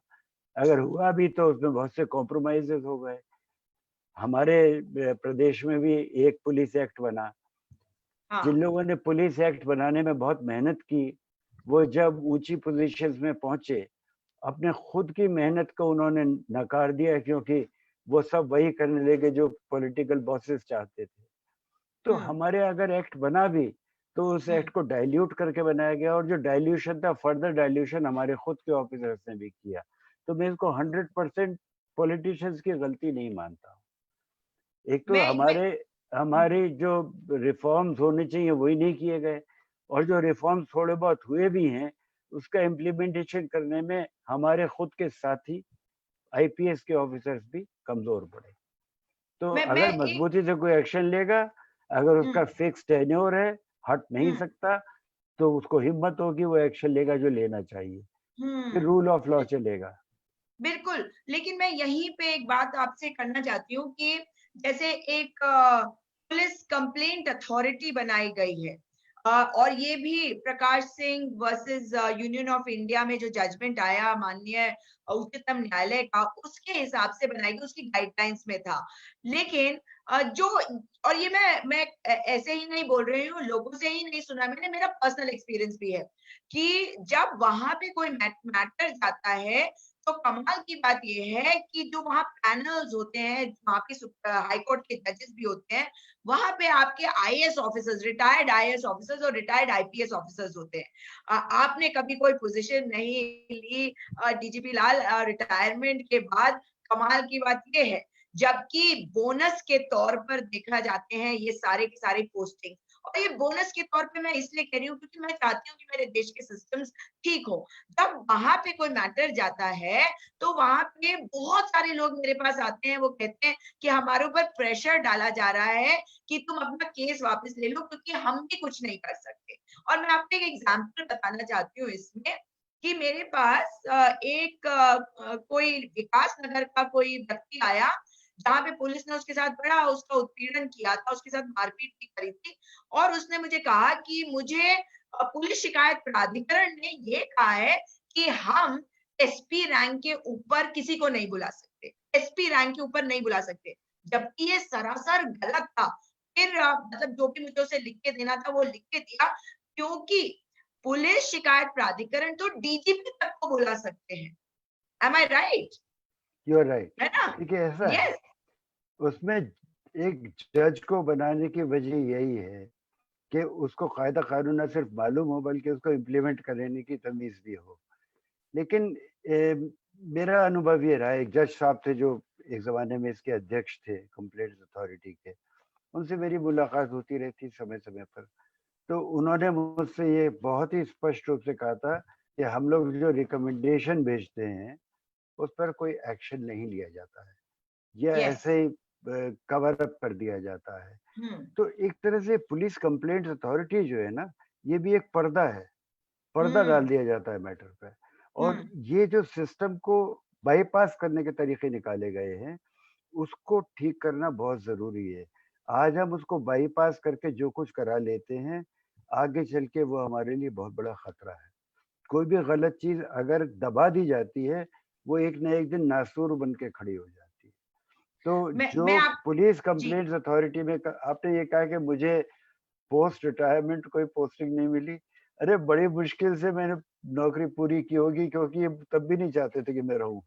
अगर हुआ भी तो उसमें बहुत से कॉम्प्रोमाइजेस हो गए। हमारे प्रदेश में भी एक पुलिस एक्ट बना। जिन हाँ। लोगों ने पुलिस एक्ट बनाने में बहुत मेहनत की, वो जब ऊंची पोजीशंस में पहुंचे, अपने खुद की मेहनत को उन्होंने नकार दिया, क्योंकि वो सब वही करने लगे जो पॉलिटिकल बॉसेस चाहते थे। तो हम्म। हमारे अगर एक्ट बना भी तो उस एक्ट हम्म। को डाइल्यूट करके बनाया गया, और जो डाइल्यूशन था, फर्दर डाइल्यूशन हमारे खुद के ऑफिसर्स ने भी किया। तो मैं इसको 100% पॉलिटिशियंस की गलती नहीं मानता। एक तो मैं हमारे जो रिफॉर्म्स होने चाहिए वही नहीं किए गए, और जो रिफॉर्म्स थोड़े बहुत हुए भी हैं उसका इम्प्लीमेंटेशन करने में हमारे खुद के साथी आईपीएस के ऑफिसर्स भी कमजोर पड़े। तो मैं अगर एक। मजबूती से कोई एक्शन लेगा, अगर उसका हम्म। फिक्स टेन्योर है, हट नहीं हम्म। सकता, तो उसको हिम्मत होगी, वो एक्शन लेगा जो लेना चाहिए, फिर हम्म। रूल ऑफ लॉ चलेगा। बिल्कुल, लेकिन मैं यहीं पे एक बात आपसे करना चाहती हूँ कि जैसे एक पुलिस कंप्लेंट अथॉरिटी बनाई गई है, और ये भी Prakash Singh versus union of India में जो जजमेंट आया माननीय उच्चतम न्यायालय का, उसके हिसाब से बनाई गई, उसकी गाइडलाइंस में था। लेकिन जो, और ये मैं ऐसे ही नहीं बोल रही हूँ, लोगों से ही नहीं सुना मैंने, मेरा पर्सनल एक्सपीरियंस भी है कि जब वहां पे कोई मैटर जाता है, तो कमाल की बात ये है कि जो वहाँ पैनल्स होते हैं, वहाँ के हाई कोर्ट के जजेस भी होते हैं, वहाँ पे आपके IAS officers, retired IAS officers और रिटायर्ड आईपीएस ऑफिसर्स होते हैं। आपने कभी कोई पोजीशन नहीं ली डीजीपी लाल रिटायरमेंट के बाद, कमाल की बात ये है, जबकि बोनस के तौर पर देखा जाते हैं ये सारे के सारे पोस्टिंग, और ये बोनस के तौर पे मैं इसलिए कह रही हूँ क्योंकि मैं चाहती हूँ कि मेरे देश के सिस्टम्स ठीक हो। जब वहां पे कोई मैटर जाता है, तो वहां पे बहुत सारे लोग मेरे पास आते हैं, वो कहते हैं कि हमारे ऊपर प्रेशर डाला जा रहा है कि तुम अपना केस वापस ले लो क्योंकि हम भी कुछ नहीं कर सकते। और मैं आपको एक एग्जांपल बताना चाहती हूँ इसमें कि मेरे पास एक कोई विकास नगर का कोई व्यक्ति आया, जहाँ पे पुलिस ने उसके साथ बड़ा उसका उत्पीड़न किया था, उसके साथ मारपीट भी करी थी, और उसने मुझे कहा कि मुझे पुलिस शिकायत प्राधिकरण ने ये कहा है कि हम एसपी रैंक के ऊपर किसी को नहीं बुला सकते, एसपी रैंक के ऊपर नहीं बुला सकते, जबकि ये सरासर गलत था। फिर मतलब जो भी मुझे उसे लिख के देना था वो लिख के दिया, क्योंकि पुलिस शिकायत प्राधिकरण तो डीजीपी तक को बुला सकते हैं। Am I right? You are right. है ना? देखिए ऐसा है, यस। उसमें एक जज को बनाने की वजह यही है कि उसको कायदा कानून न सिर्फ मालूम हो बल्कि उसको इम्प्लीमेंट करने की तमीज भी हो। लेकिन मेरा अनुभव ये रहा, एक जज साहब थे जो एक जमाने में इसके अध्यक्ष थे कंप्लेंट्स अथॉरिटी के। उनसे मेरी मुलाकात होती रहती समय-समय पर। तो उन्होंने मुझसे ये बहुत ही स्पष्ट रूप से कहा था कि हम लोग जो रिकमेंडेशन भेजते हैं, उस पर कोई एक्शन नहीं लिया जाता है। ये यस। ऐसे ही कवर अप कर दिया जाता है। हम्म। तो एक तरह से पुलिस कंप्लेंट्स अथॉरिटी जो है ना, ये भी एक पर्दा है। पर्दा डाल हम्म। दिया जाता है मैटर पे। और हम्म। ये जो सिस्टम को बाईपास करने के तरीके निकाले गए हैं, उसको ठीक करना बहुत ज़रूरी है। आज हम उसको बाईपास करके जो कुछ करा लेते हैं, आगे चल के वो हमारे लिए बहुत बड़ा खतरा है। कोई भी गलत चीज़ अगर दबा दी जाती है, वो एक ना एक दिन नासूर बन के खड़ी हो जाती है। तो मैं जो आप पुलिस जी। कंप्लेंट्स अथॉरिटी में क आपने ये कहा कि मुझे पोस्ट रिटायरमेंट कोई पोस्टिंग नहीं मिली। अरे! बड़ी मुश्किल से मैंने नौकरी पूरी की होगी क्योंकि तब भी नहीं चाहते थे कि मैं रहूँ।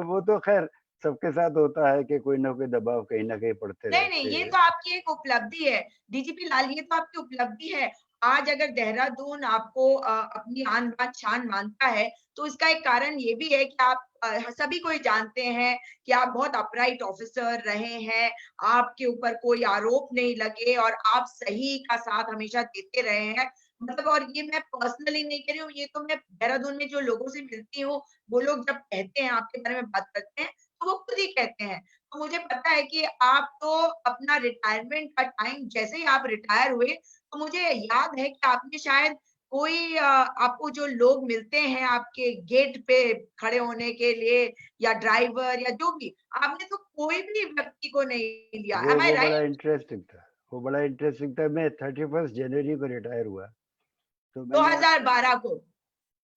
वो तो ख़ैर सबके साथ होता है कि कोई ना कोई दबाव कहीं न कहीं पड़ते नहीं, नहीं, रहते ये हैं। तो आपकी एक उपलब्धि है। डीजीपी लाल, ये तो आपकी उपलब्धि है। आज अगर देहरादून आपको अपनी आन बान शान मानता है, तो इसका एक कारण ये भी है कि आप सभी कोई जानते हैं कि आप बहुत अपराइट ऑफिसर रहे हैं, आपके ऊपर कोई आरोप नहीं लगे और आप सही का साथ हमेशा देते रहे हैं। मतलब, और ये मैं पर्सनली नहीं कह रही हूँ, ये तो मैं देहरादून में जो लोगों से मिलती हूँ, वो लोग जब कहते हैं, आपके बारे में बात करते हैं, तो वो खुद ही कहते हैं। तो मुझे पता है कि आप तो अपना रिटायरमेंट का टाइम जैसे ही आप रिटायर हुए, तो मुझे याद है कि आपने शायद कोई आपको जो लोग मिलते हैं आपके गेट पे खड़े होने के लिए या ड्राइवर या जो भी, आपने तो कोई भी व्यक्ति को नहीं लिया। वो एम आई वो बड़ा राइट? इंटरेस्टिंग था। वो बड़ा इंटरेस्टिंग था। मैं 31 जनवरी को रिटायर हुआ। तो मैंने 2012 को।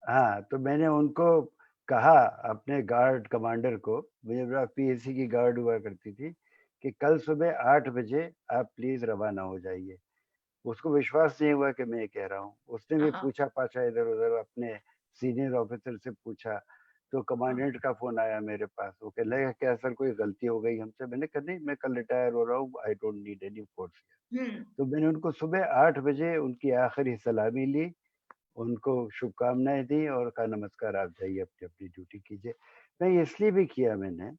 हाँ, तो मैंने उनको कहा अपने गार्ड कमांडर को, मुझे मेरा पीएसी की गार्ड हुआ करती थी, कि कल सुबह 8 बजे आप प्लीज़ रवाना हो जाइए। उसको विश्वास नहीं हुआ कि मैं ये कह रहा हूँ। उसने भी हाँ, पूछा-पाछा इधर-उधर अपने सीनियर ऑफ़िसर से पूछा, तो हाँ। कमांडेंट का फ़ोन आया मेरे पास। वो कहने लगा, "क्या सर कोई गलती हो गई हमसे?" मैंने कहा, "नहीं, मैं कल रिटायर हो रहा हूँ, I don't need any force here." हुँ, तो मैंने उनको सुबह 8 बजे उनकी आखिरी सलामी ली, उनको शुभकामनाएँ दी और कहा, "नमस्कार, आप जाइए अपनी-अपनी ड्यूटी कीजिए।" मैं ये इसलिए भी किया मैंने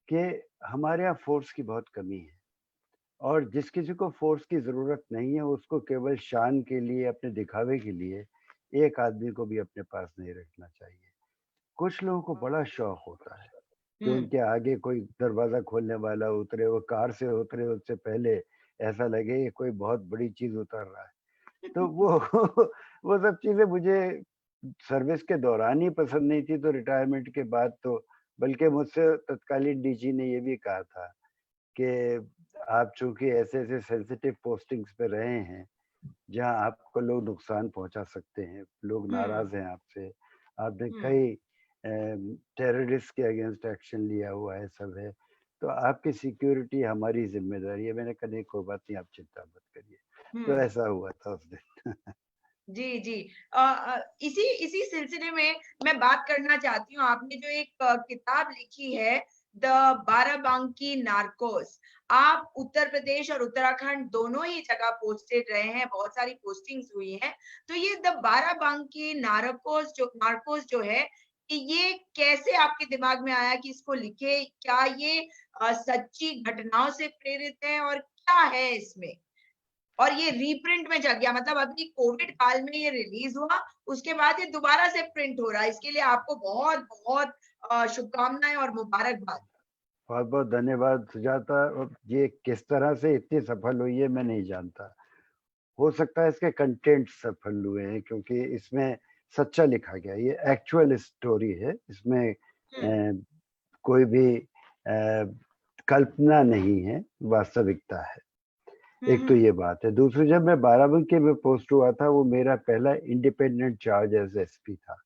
कि हमारे यहाँ फ़ोर्स की बहुत कमी है। और जिस किसी को फ़ोर्स की ज़रूरत नहीं है, उसको केवल शान के लिए, अपने दिखावे के लिए, एक आदमी को भी अपने पास नहीं रखना चाहिए। कुछ लोगों को बड़ा शौक होता है कि हुँ। उनके आगे कोई दरवाज़ा खोलने वाला उतरे, वो कार से उतरे उससे पहले ऐसा लगे कि कोई बहुत बड़ी चीज़ उतर रहा है। तो वो वो सब चीज़ें मुझे सर्विस के दौरान ही पसंद नहीं थी, तो रिटायरमेंट के बाद तो बल्कि मुझसे तत्कालीन डीजी ने ये भी कहा था कि आप चूँकि ऐसे-ऐसे सेंसिटिव पोस्टिंग्स पे रहे हैं, जहाँ आपको लोग नुकसान पहुँचा सकते हैं, लोग हुँ, नाराज़ हैं आपसे, आपने हुँ। कई टेररिस्ट के अगेंस्ट एक्शन लिया हुआ है, सब है, तो आपकी सिक्योरिटी हमारी ज़िम्मेदारी है। मैंने कहा नहीं कोई बात नहीं, आप चिंता मत करिए। हुँ। तो ऐसा हुआ था उस दिन। जी, जी। इसी इसी सिलसिले में मैं बात करना चाहती हूँ, आपने जो एक किताब लिखी है, द बाराबांकी नार्कोस। आप उत्तर प्रदेश और उत्तराखंड दोनों ही जगह पोस्टेड रहे हैं, बहुत सारी पोस्टिंग्स हुई हैं। तो ये द बाराबांकी नार्कोस जो है, कि ये कैसे आपके दिमाग में आया कि इसको लिखें? क्या ये सच्ची घटनाओं से प्रेरित है और क्या है इसमें? और ये रीप्रिंट में चल गया, मतलब अभी कोविड काल में ये रिलीज हुआ, उसके बाद ये दोबारा से प्रिंट हो रहा है। इसके लिए आपको बहुत-बहुत शुभकामनाएँ और मुबारकबाद। बहुत-बहुत धन्यवाद सुजाता। अब ये किस तरह से इतनी सफल हुई है मैं नहीं जानता। हो सकता है इसके कंटेंट सफल हुए हैं क्योंकि इसमें सच्चा लिखा गया है। ये एक्चुअल स्टोरी है। इसमें हुँ, कोई भी कल्पना नहीं है, वास्तविकता है। हुँ, एक तो हुँ। ये बात है। दूसरी जब मैं बाराबंकी में पोस्ट हुआ था वो मेरा पहला इंडिपेंडेंट चार्ज एज़ एसपी था।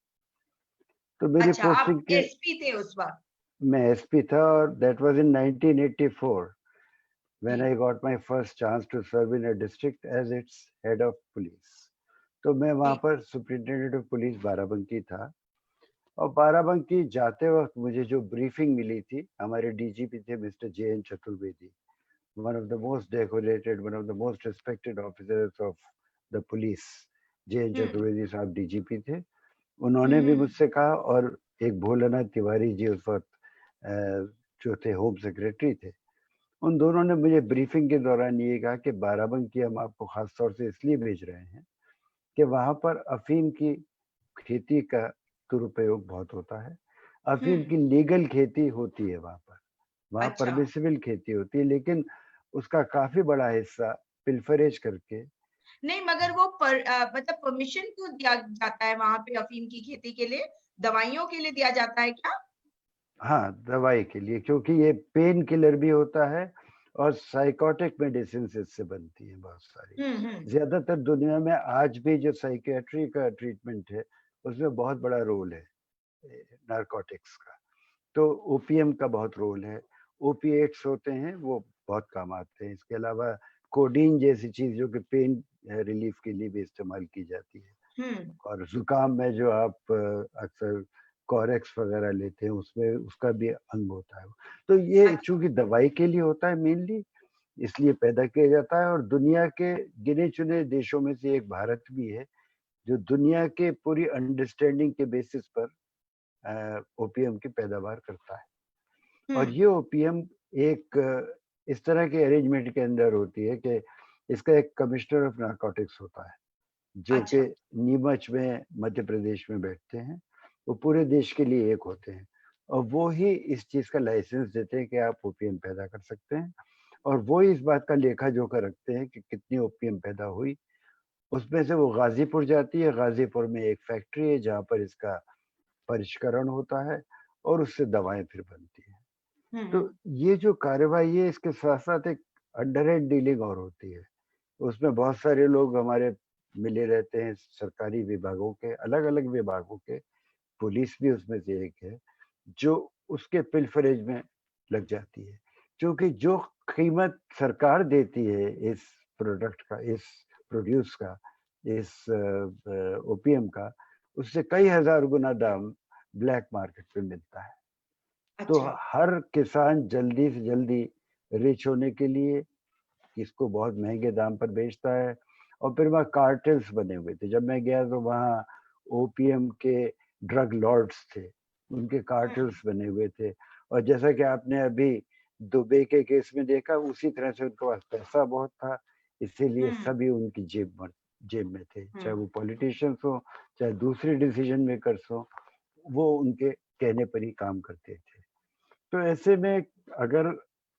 तो मेरी अच्छा, आप पोस्टिंग के एसपी थे उस वक़्त। मैं एसपी था और that was in 1984 when I जी, got my first chance to serve in a district as its head of police. तो मैं वहाँ जी। पर सुपरिटेंडेंट ऑफ पुलिस बाराबंकी था और बाराबंकी जाते वक़्त मुझे जो ब्रीफिंग मिली थी, हमारे डीजीपी थे mister J N Chaturvedi, one of the most decorated, one of the most respected officers of the police. J N हुँ, चतुर्वेदी साहब डीजीपी थे। हुँ, उन्होंने भी हुँ, मुझसे कहा और एक भोलानाथ तिवारी जी उस वक़्त जो थे होम सेक्रेटरी थे, उन दोनों ने मुझे ब्रीफिंग के दौरान ये कहा कि बाराबंकी हम आपको खास तौर से इसलिए भेज रहे हैं कि वहाँ पर अफ़ीम की खेती का दुरुपयोग बहुत होता है। अफ़ीम की लीगल खेती होती है वहाँ पर। वहाँ अच्छा। परमिसिबल खेती होती है, लेकिन उसका काफ़ी बड़ा हिस्सा पिल्फरेज करके। नहीं, मगर वो मतलब परमिशन क्यों दिया जाता है वहाँ पे अफ़ीम की खेती के लिए? दवाइयों के लिए दिया जाता है क्या? हाँ, दवाई के लिए, क्योंकि ये पेन किलर भी होता है और साइकोटिक मेडिसिन्स इससे बनती हैं बहुत सारी। हुँ, हुँ। ज़्यादातर दुनिया में आज भी जो साइकियाट्री का ट्रीटमेंट है, उसमें बहुत बड़ा रोल है नारकोटिक्स का। तो ओपीएम का बहुत रोल है। ओपिएट्स होते हैं, वो बहुत काम आते हैं। इसके अलावा कोडीन जैसी चीज़ जो कि पेन रिलीफ के लिए भी इस्तेमाल की जाती है। हुँ। और ज़ुकाम में जो आप अक्सर कोरेक्स वगैरह लेते हैं, उसमें उसका भी अंग होता है वो। तो ये अच्छा। चूँकि दवाई के लिए होता है मेनली, इसलिए पैदा किया जाता है। और दुनिया के गिने-चुने देशों में से एक भारत भी है, जो दुनिया के पूरी अंडरस्टैंडिंग के बेसिस पर ओपीएम की पैदावार करता है। हुँ। और ये ओपीएम एक इस तरह के अरेंजमेंट के अंदर होती है कि इसका एक कमिश्नर ऑफ नारकोटिक्स होता है, जो कि अच्छा। नीमच में मध्य प्रदेश में बैठते हैं। वो पूरे देश के लिए एक होते हैं और वो ही इस चीज़ का लाइसेंस देते हैं कि आप ओपीएम पैदा कर सकते हैं। और वो ही इस बात का लेखा-जोखा रखते हैं कि कितनी ओपीएम पैदा हुई। उसमें से वो गाज़ीपुर जाती है, गाज़ीपुर में एक फैक्ट्री है जहाँ पर इसका परिष्करण होता है और उससे दवाएँ फिर बनती हैं। हुँ, तो हुँ। ये जो कार्रवाई है, इसके साथ-साथ एक अंडरहेड डीलिंग और होती है। उसमें बहुत सारे लोग हमारे मिले रहते हैं सरकारी विभागों के, अलग-अलग विभागों के, पुलिस भी उसमें से एक है, जो उसके पिल्फरेज में लग जाती है। क्योंकि जो कीमत सरकार देती है इस प्रोडक्ट का, इस प्रोड्यूस का, इस ओपीएम का, उससे कई हज़ार गुना दाम ब्लैक मार्केट पे मिलता है। तो अच्छा। हर किसान जल्दी से जल्दी रिच होने के लिए इसको बहुत महँगे दाम पर बेचता है। और फिर वहाँ कार्टेल्स बने हुए थे। जब मैं गया तो वहाँ ओपीएम के ड्रग लॉर्ड्स थे, उनके हुँ, कार्टेल्स बने हुए थे। और जैसा कि आपने अभी दुबे के केस में देखा, उसी तरह से उनके पास पैसा बहुत था, इसीलिए हुँ, सभी उनकी जेब में थे। चाहे हुँ। वो पॉलिटिशियंस हों, चाहे दूसरे डिसीजन मेकर्स हों, वो उनके कहने पर ही काम करते थे। तो ऐसे में अगर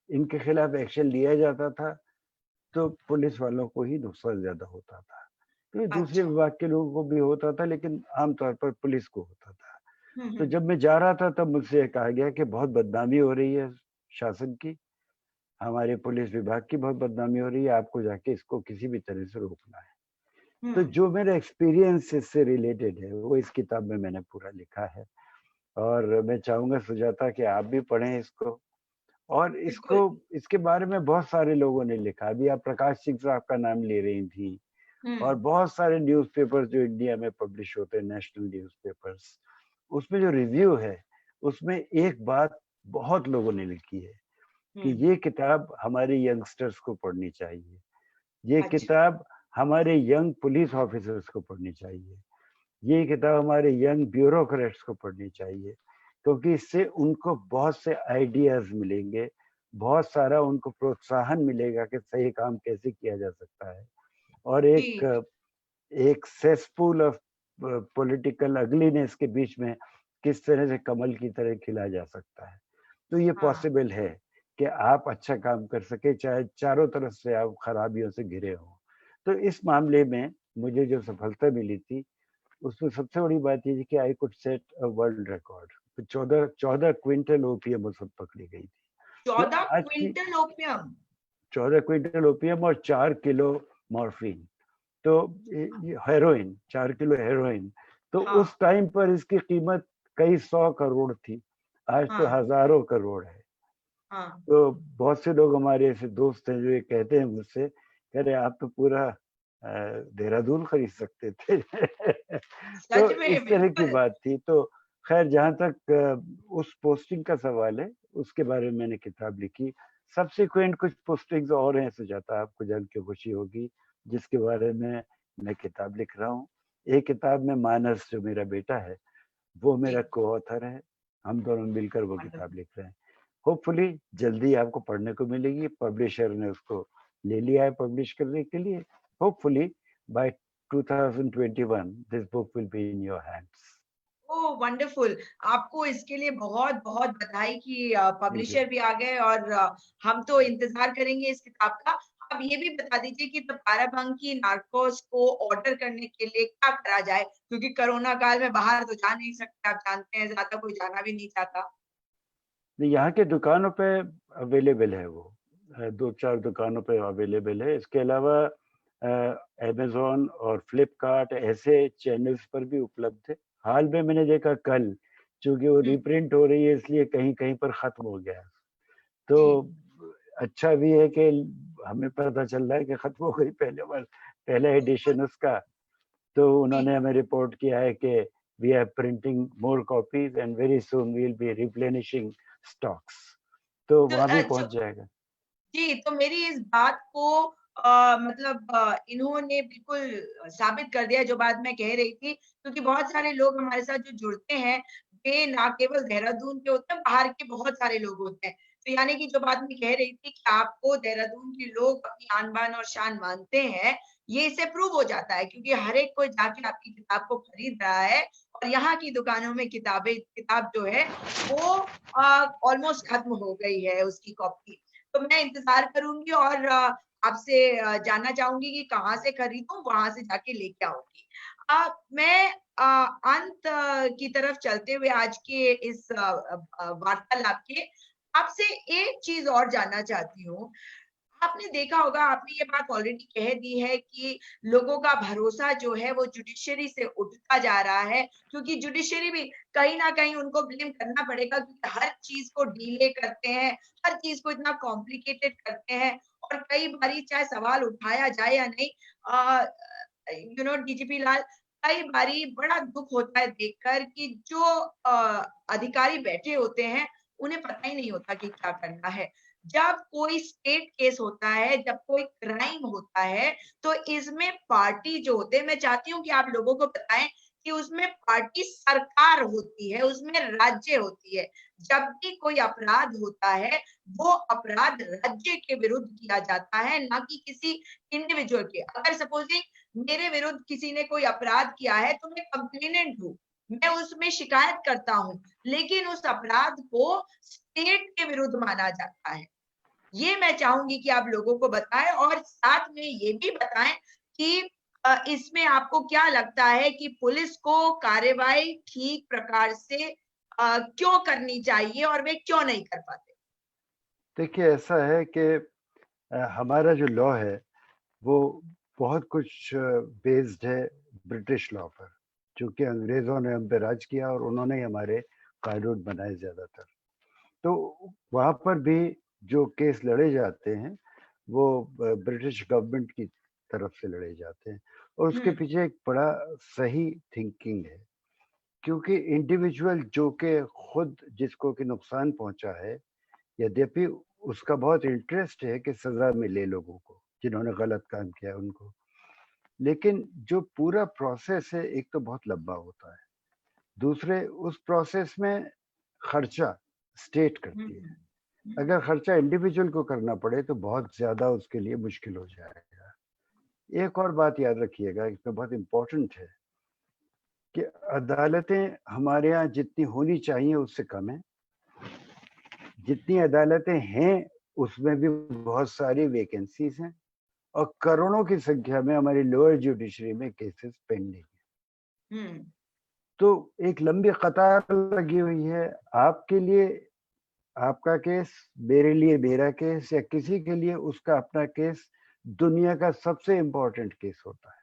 इनके खिलाफ एक्शन लिया जाता था, तो पुलिस वालों को ही नुकसान ज़्यादा होता था। तो ये दूसरे अच्छा। विभाग के लोगों को भी होता था, लेकिन आम तौर पर पुलिस को होता था। हुँ, तो हुँ। जब मैं जा रहा था तब मुझसे ये कहा गया कि बहुत बदनामी हो रही है शासन की, हमारे पुलिस विभाग की बहुत बदनामी हो रही है, आपको जाके इसको किसी भी तरह से रोकना है। हुँ। तो जो मेरा एक्सपीरियंस इससे रिलेटेड है, वो इस किताब में मैंने पूरा लिखा है। और मैं चाहूँगा सुजाता कि आप भी पढ़ें इसको। और इसको, बिल्कुल। इसके बारे में बहुत सारे लोगों ने लिखा। अभी आप प्रकाश सिंह साहब का नाम ले रही थी। हुँ। और बहुत सारे न्यूज़पेपर्स जो इंडिया में पब्लिश होते हैं, नेशनल न्यूज़पेपर्स, उसमें जो रिव्यू है, उसमें एक बात बहुत लोगों ने लिखी है कि हुँ। ये किताब हमारे यंगस्टर्स को पढ़नी चाहिए। ये अच्छा। किताब हमारे यंग पुलिस ऑफिसर्स को पढ़नी चाहिए। ये किताब हमारे यंग ब्यूरोक्रेट्स को पढ़नी चाहिए, क्योंकि इससे उनको बहुत से आइडियाज़ मिलेंगे, बहुत सारा उनको प्रोत्साहन मिलेगा कि सही काम कैसे किया जा सकता है। और जी, जी। एक सेसपूल ऑफ पॉलिटिकल अगलीनेस के बीच में किस तरह से कमल की तरह खिला जा सकता है। तो ये हाँ। पॉसिबल है कि आप अच्छा काम कर सके, चाहे चारों तरफ से आप खराबियों से घिरे हों। तो इस मामले में मुझे जो सफलता मिली थी, उसमें सबसे बड़ी बात ये थी कि I could set a world record. तो 14 14 क्विंटल ओपीएम उस वक़्त पकड़ी गई थी, जो 14 आज की क्विंटल ओपियम? 14 क्विंटल ओपीएम और 4 किलो मॉर्फिन। तो ये हेरोइन, 4 किलो हेरोइन। तो हाँ, उस टाइम पर इसकी कीमत कई 100 करोड़ थी, आज तो हाँ, हज़ारों करोड़ है। हाँ। तो बहुत से लोग हमारे ऐसे दोस्त हैं जो ये कहते हैं मुझसे, कह रहे आप तो पूरा देहरादून खरीद सकते थे। तो सच में, इस तरह की बिल्कुल। बात थी। तो खैर जहाँ तक उस पोस्टिंग का सवाल है, उसके बारे में मैंने किताब लिखी। सब्सिक्वेंट कुछ पोस्टिंग्स और हैं सुजाता, आपको जान के खुशी होगी, जिसके बारे में मैं किताब लिख रहा हूँ। एक किताब में मानस जो मेरा बेटा है, वो मेरा जी, को-ऑथर है। हम दोनों मिलकर वो किताब वंडरफुल। लिख रहे हैं। होपफुली जल्दी आपको पढ़ने को मिलेगी। पब्लिशर ने उसको ले लिया है पब्लिश करने के लिए। Hopefully by 2021 this book will be in your hands. Oh wonderful! आपको इसके लिए बहुत-बहुत बधाई कि थैंक यू। पब्लिशर भी आ गए और हम तो इंतज़ार करेंगे इस किताब का। आप ये भी बता दीजिए कि द बाराबंकी नार्कोस को ऑर्डर करने के लिए क्या करा जाए? क्योंकि कोरोना काल में बाहर तो जा नहीं सकते, आप जानते हैं, ज़्यादा कोई जाना भी नहीं चाहता। नहीं, यहाँ के दुकानों पे अवेलेबल है वो। 2-4 दुकानों पे अवेलेबल है। इसके अलावा अमेज़न और फ्लिपकार्ट ऐसे चैनल्स पर भी उपलब्ध है। हाल में मैंने देखा कल, चूँकि वो हुँ, रीप्रिंट हो रही है इसलिए कहीं-कहीं पर ख़त्म हो गया है। तो जी, अच्छा भी है कि हमें पता चल रहा है कि ख़त्म हो गई पहला एडिशन उसका। तो जी। उन्होंने हमें रिपोर्ट किया है कि we are printing more copies and very soon we will be replenishing stocks. तो तो वहाँ भी जो पहुँच जाएगा। जी, तो मेरी इस बात को मतलब इन्होंने बिल्कुल साबित कर दिया जो बात मैं कह रही थी, क्योंकि बहुत सारे लोग हमारे साथ जो जुड़ते हैं, वे ना केवल देहरादून के होते हैं, बाहर के बहुत सारे लोग होते हैं। तो यानी कि जो बात मैं कह रही थी कि आपको देहरादून के लोग अपनी आन-बान और शान मानते हैं, ये इससे प्रूव हो जाता है क्योंकि हर एक कोई जाके आपकी किताब को खरीद रहा है और यहाँ की दुकानों में किताब जो है वो ऑलमोस्ट खत्म हो गई है उसकी कॉपी। तो मैं इंतज़ार करूँगी और आपसे जानना चाहूँगी कि कहाँ से खरीदूँ, वहाँ से जाके लेके आऊँगी। मैं अंत की तरफ चलते हुए आज के इस वार्तालाप के आपसे एक चीज़ और जानना चाहती हूँ। आपने देखा होगा, आपने ये बात ऑलरेडी कह दी है कि लोगों का भरोसा जो है वो जुडिशरी से उठता जा रहा है, क्योंकि जुडिशरी भी कहीं न कहीं उनको ब्लेम करना पड़ेगा क्योंकि हर चीज़ को डिले करते हैं, हर चीज़ को इतना कॉम्प्लिकेटेड करते हैं और कई बारी चाहे सवाल उठाया जाए या नहीं अ, डीजीपी लाल, कई बारी बड़ा दुःख होता है देखकर कि जो अधिकारी बैठे होते हैं, उन्हें पता ही नहीं होता कि क्या करना है। जब कोई स्टेट केस होता है, जब कोई क्राइम होता है, तो इसमें पार्टी जो होते हैं मैं चाहती हूँ कि आप लोगों को बताएँ कि उसमें पार्टी सरकार होती है, उसमें राज्य होती है। जब भी कोई अपराध होता है, वो अपराध राज्य के विरुद्ध किया जाता है, ना कि किसी इंडिविजुअल के। अगर सपोज़िंग मेरे विरुद्ध किसी ने कोई अपराध किया है, तो मैं कंप्लेनेंट हूँ, मैं उसमें शिकायत करता हूँ, लेकिन उस अपराध को स्टेट के विरुद्ध माना जाता है। ये मैं चाहूँगी कि आप लोगों को बताएँ और साथ में ये भी बताएँ कि इसमें आपको क्या लगता है कि पुलिस को कार्रवाई ठीक प्रकार से क्यों करनी चाहिए और वे क्यों नहीं कर पाते? देखिए ऐसा है कि हमारा जो लॉ है वो बहुत कुछ बेस्ड है ब्रिटिश लॉ पर, चूँकि अंग्रेज़ों ने हम पे राज किया और उन्होंने ही हमारे कानून बनाए ज़्यादातर। तो वहाँ पर भी जो केस लड़े जाते हैं, वो ब्रिटिश गवर्नमेंट की तरफ से लड़े जाते हैं और उसके हुँ, पीछे एक बड़ा सही थिंकिंग है। क्योंकि इंडिविजुअल जो कि खुद जिसको कि नुकसान पहुँचा है, यद्यपि उसका बहुत इंटरेस्ट है कि सज़ा मिले लोगों को, जिन्होंने गलत काम किया है उनको। लेकिन जो पूरा प्रोसेस है, एक तो बहुत लंबा होता है। दूसरे उस प्रोसेस में खर्चा स्टेट हुँ, करती है। हुँ, अगर खर्चा इंडिविजुअल को करना पड़े तो बहुत ज़्यादा उसके लिए मुश्किल हो जाएगा। एक और बात याद रखिएगा, इसमें बहुत इम्पोर्टेंट है कि अदालतें हमारे यहाँ जितनी होनी चाहिए उससे कम है। जितनी अदालतें हैं उसमें भी बहुत सारी वैकेंसीज़ हैं और करोड़ों की संख्या में हमारी लोअर जुडिशरी में केसेस पेंडिंग है। हुँ, तो एक लंबी कतार लगी हुई है। आपके लिए आपका केस, मेरे लिए मेरा केस या किसी के लिए उसका अपना केस दुनिया का सबसे इम्पोर्टेंट केस होता है।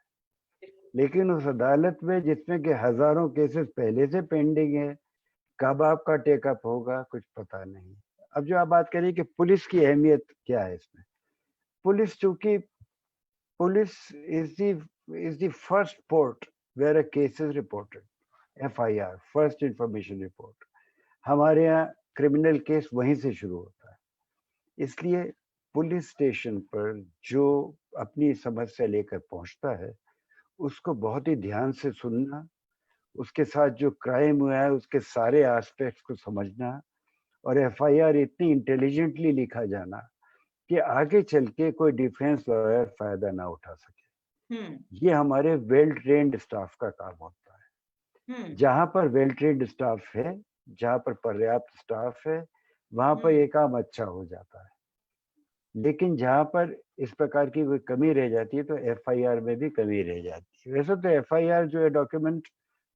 बिल्कुल। लेकिन उस अदालत में जिसमें कि हज़ारों केसेस पहले से पेंडिंग है, कब आपका टेक अप होगा कुछ पता नहीं। अब जो आप बात करिए कि पुलिस की अहमियत क्या है इसमें? पुलिस चूँकि police is the first port where a case is reported, FIR, first information report. हमारे यहाँ क्रिमिनल केस वहीं से शुरू होता है। इसलिए पुलिस स्टेशन पर जो अपनी समस्या लेकर पहुँचता है, उसको बहुत ही ध्यान से सुनना, उसके साथ जो क्राइम हुआ है उसके सारे एस्पेक्ट्स को समझना और एफआईआर इतनी इंटेलिजेंटली लिखा जाना कि आगे चल के कोई डिफेंस लॉयर फायदा ना उठा सके। ये हमारे वेल ट्रेन्ड स्टाफ का काम होता है। जहां पर वेल ट्रेन्ड स्टाफ है, जहां पर पर्याप्त स्टाफ है, वहां पर ये काम अच्छा हो जाता है। लेकिन जहां पर इस प्रकार की कोई कमी रह जाती है तो एफआईआर में भी कमी रह जाती है। वैसे तो एफआईआर जो है डॉक्यूमेंट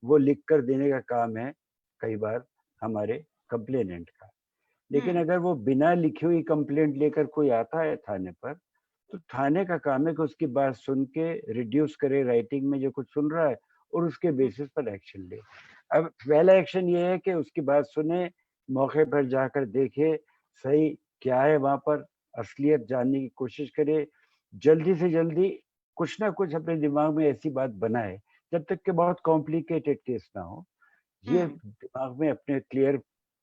वो लिख कर देने का काम है कई बार हमारे कंप्लेनेंट का, लेकिन अगर वो बिना लिखी हुई कंप्लेंट लेकर कोई आता है थाने पर, तो थाने का काम है कि उसकी बात सुन के रिड्यूस करे राइटिंग में जो कुछ सुन रहा है और उसके बेसिस पर एक्शन ले। अब पहला एक्शन ये है कि उसकी बात सुने, मौके पर जाकर देखे सही क्या है वहां पर, असलियत जानने की कोशिश करे, जल्दी से जल्दी कुछ ना कुछ अपने दिमाग में ऐसी बात बनाए जब तक कि बहुत कॉम्प्लिकेटेड केस ना हो, ये दिमाग में अपने क्लियर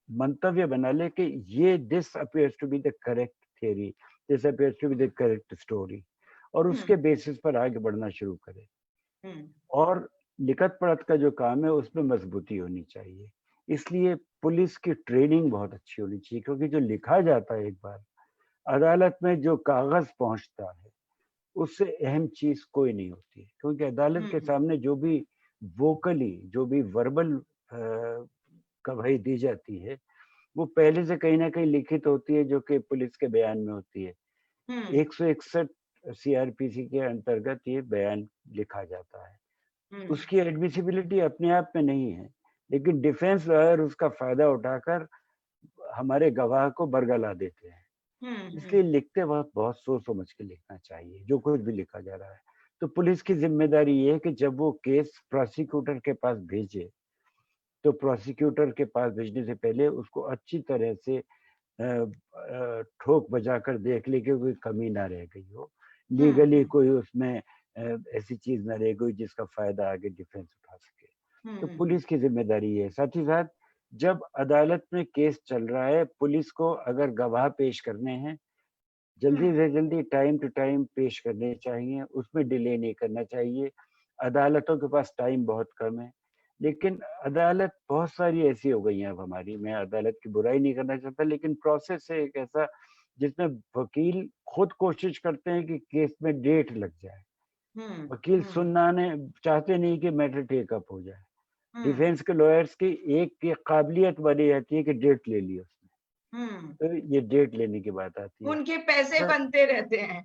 मंतव्य बना ले कि ये this appears to be the correct theory, this appears to be the correct story, और उसके बेसिस पर आगे बढ़ना शुरू करे। और लिखत पढ़त का जो काम है उसमें मजबूती होनी चाहिए। इसलिए पुलिस की ट्रेनिंग बहुत अच्छी होनी चाहिए, क्योंकि जो लिखा जाता है एक बार अदालत में, जो कागज पहुंचता है, उससे अहम चीज कोई नहीं होती है। क्योंकि अदालत के सामने जो भी वोकली, जो भी वर्बल गवाही दी जाती है, वो पहले से कहीं ना कहीं लिखित होती है, जो कि पुलिस के बयान में होती है। 161 सीआरपीसी के अंतर्गत ये बयान लिखा जाता है। उसकी एडमिसिबिलिटी अपने आप में नहीं है, लेकिन डिफेंस लॉयर उसका फायदा उठाकर हमारे गवाह को बरगला देते हैं। इसलिए लिखते वक्त बहुत सोच समझ के लिखना चाहिए जो कुछ भी लिखा जा रहा है। तो पुलिस की जिम्मेदारी ये है कि जब वो केस प्रोसिक्यूटर के पास भेजे, तो प्रोसिक्यूटर के पास भेजने से पहले उसको अच्छी तरह से ठोक बजाकर देख ले कि कोई कमी ना रह गई हो, लीगली कोई उसमें ऐसी चीज ना रह गई जिसका फायदा आगे डिफेंस उठा सके। तो पुलिस की जिम्मेदारी है। साथ ही साथ जब अदालत में केस चल रहा है, पुलिस को अगर गवाह पेश करने हैं, जल्दी से जल्दी टाइम टू टाइम पेश करने चाहिए, उसमें डिले नहीं करना चाहिए। अदालतों के पास टाइम बहुत कम है, लेकिन अदालत बहुत सारी ऐसी हो गई हैं अब हमारी, मैं अदालत की बुराई नहीं करना चाहता, लेकिन प्रोसेस है एक ऐसा जिसमें वकील खुद कोशिश करते हैं कि केस में डेट लग जाए। वकील सुनना चाहते नहीं कि मैटर टेक अप हो जाए। डिफेंस के लॉयर्स की एक की काबिलियत बनी रहती है कि डेट ले ली उसने, तो ये डेट लेने की बात आती है। उनके पैसे बनते रहते हैं।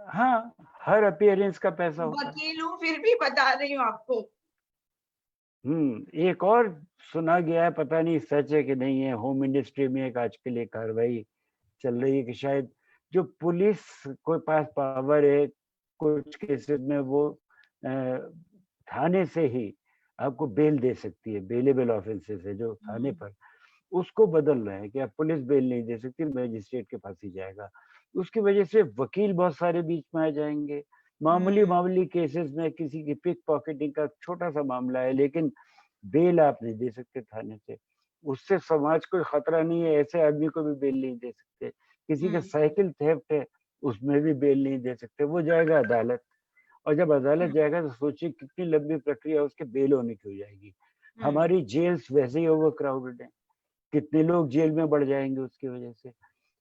हाँ, हर अपीयरेंस का पैसा होता है। वकील हूँ फिर भी बता रही हूँ आपको। एक और सुना गया है, पता नहीं सच है कि नहीं है, होम मिनिस्ट्री में एक आजकल एक कार्रवाई चल रही है कि शायद जो पुलिस के पास पावर है कुछ केसेस में वो थाने से ही आपको बेल दे सकती है, बेलेबल ऑफेंसेस है जो थाने पर, उसको बदल रहे हैं कि अब पुलिस बेल नहीं दे सकती, मैजिस्ट्रेट के पास ही जाएगा। उसकी वजह से वकील बहुत सारे बीच में आ जाएंगे। मामूली केसेस में किसी की पिक पॉकेटिंग का छोटा सा मामला है, लेकिन बेल आप नहीं दे सकते थाने से, उससे समाज को खतरा नहीं है, ऐसे आदमी को भी बेल नहीं दे सकते। किसी का साइकिल थेफ्ट है, उसमें भी बेल नहीं दे सकते, वो जाएगा अदालत, और जब अदालत जाएगा तो सोचिए कितनी लंबी प्रक्रिया उसके बेल होने की हो जाएगी। हमारी जेल्स वैसे ही ओवर क्राउडेड है, कितने लोग जेल में बढ़ जाएंगे उसकी वजह से।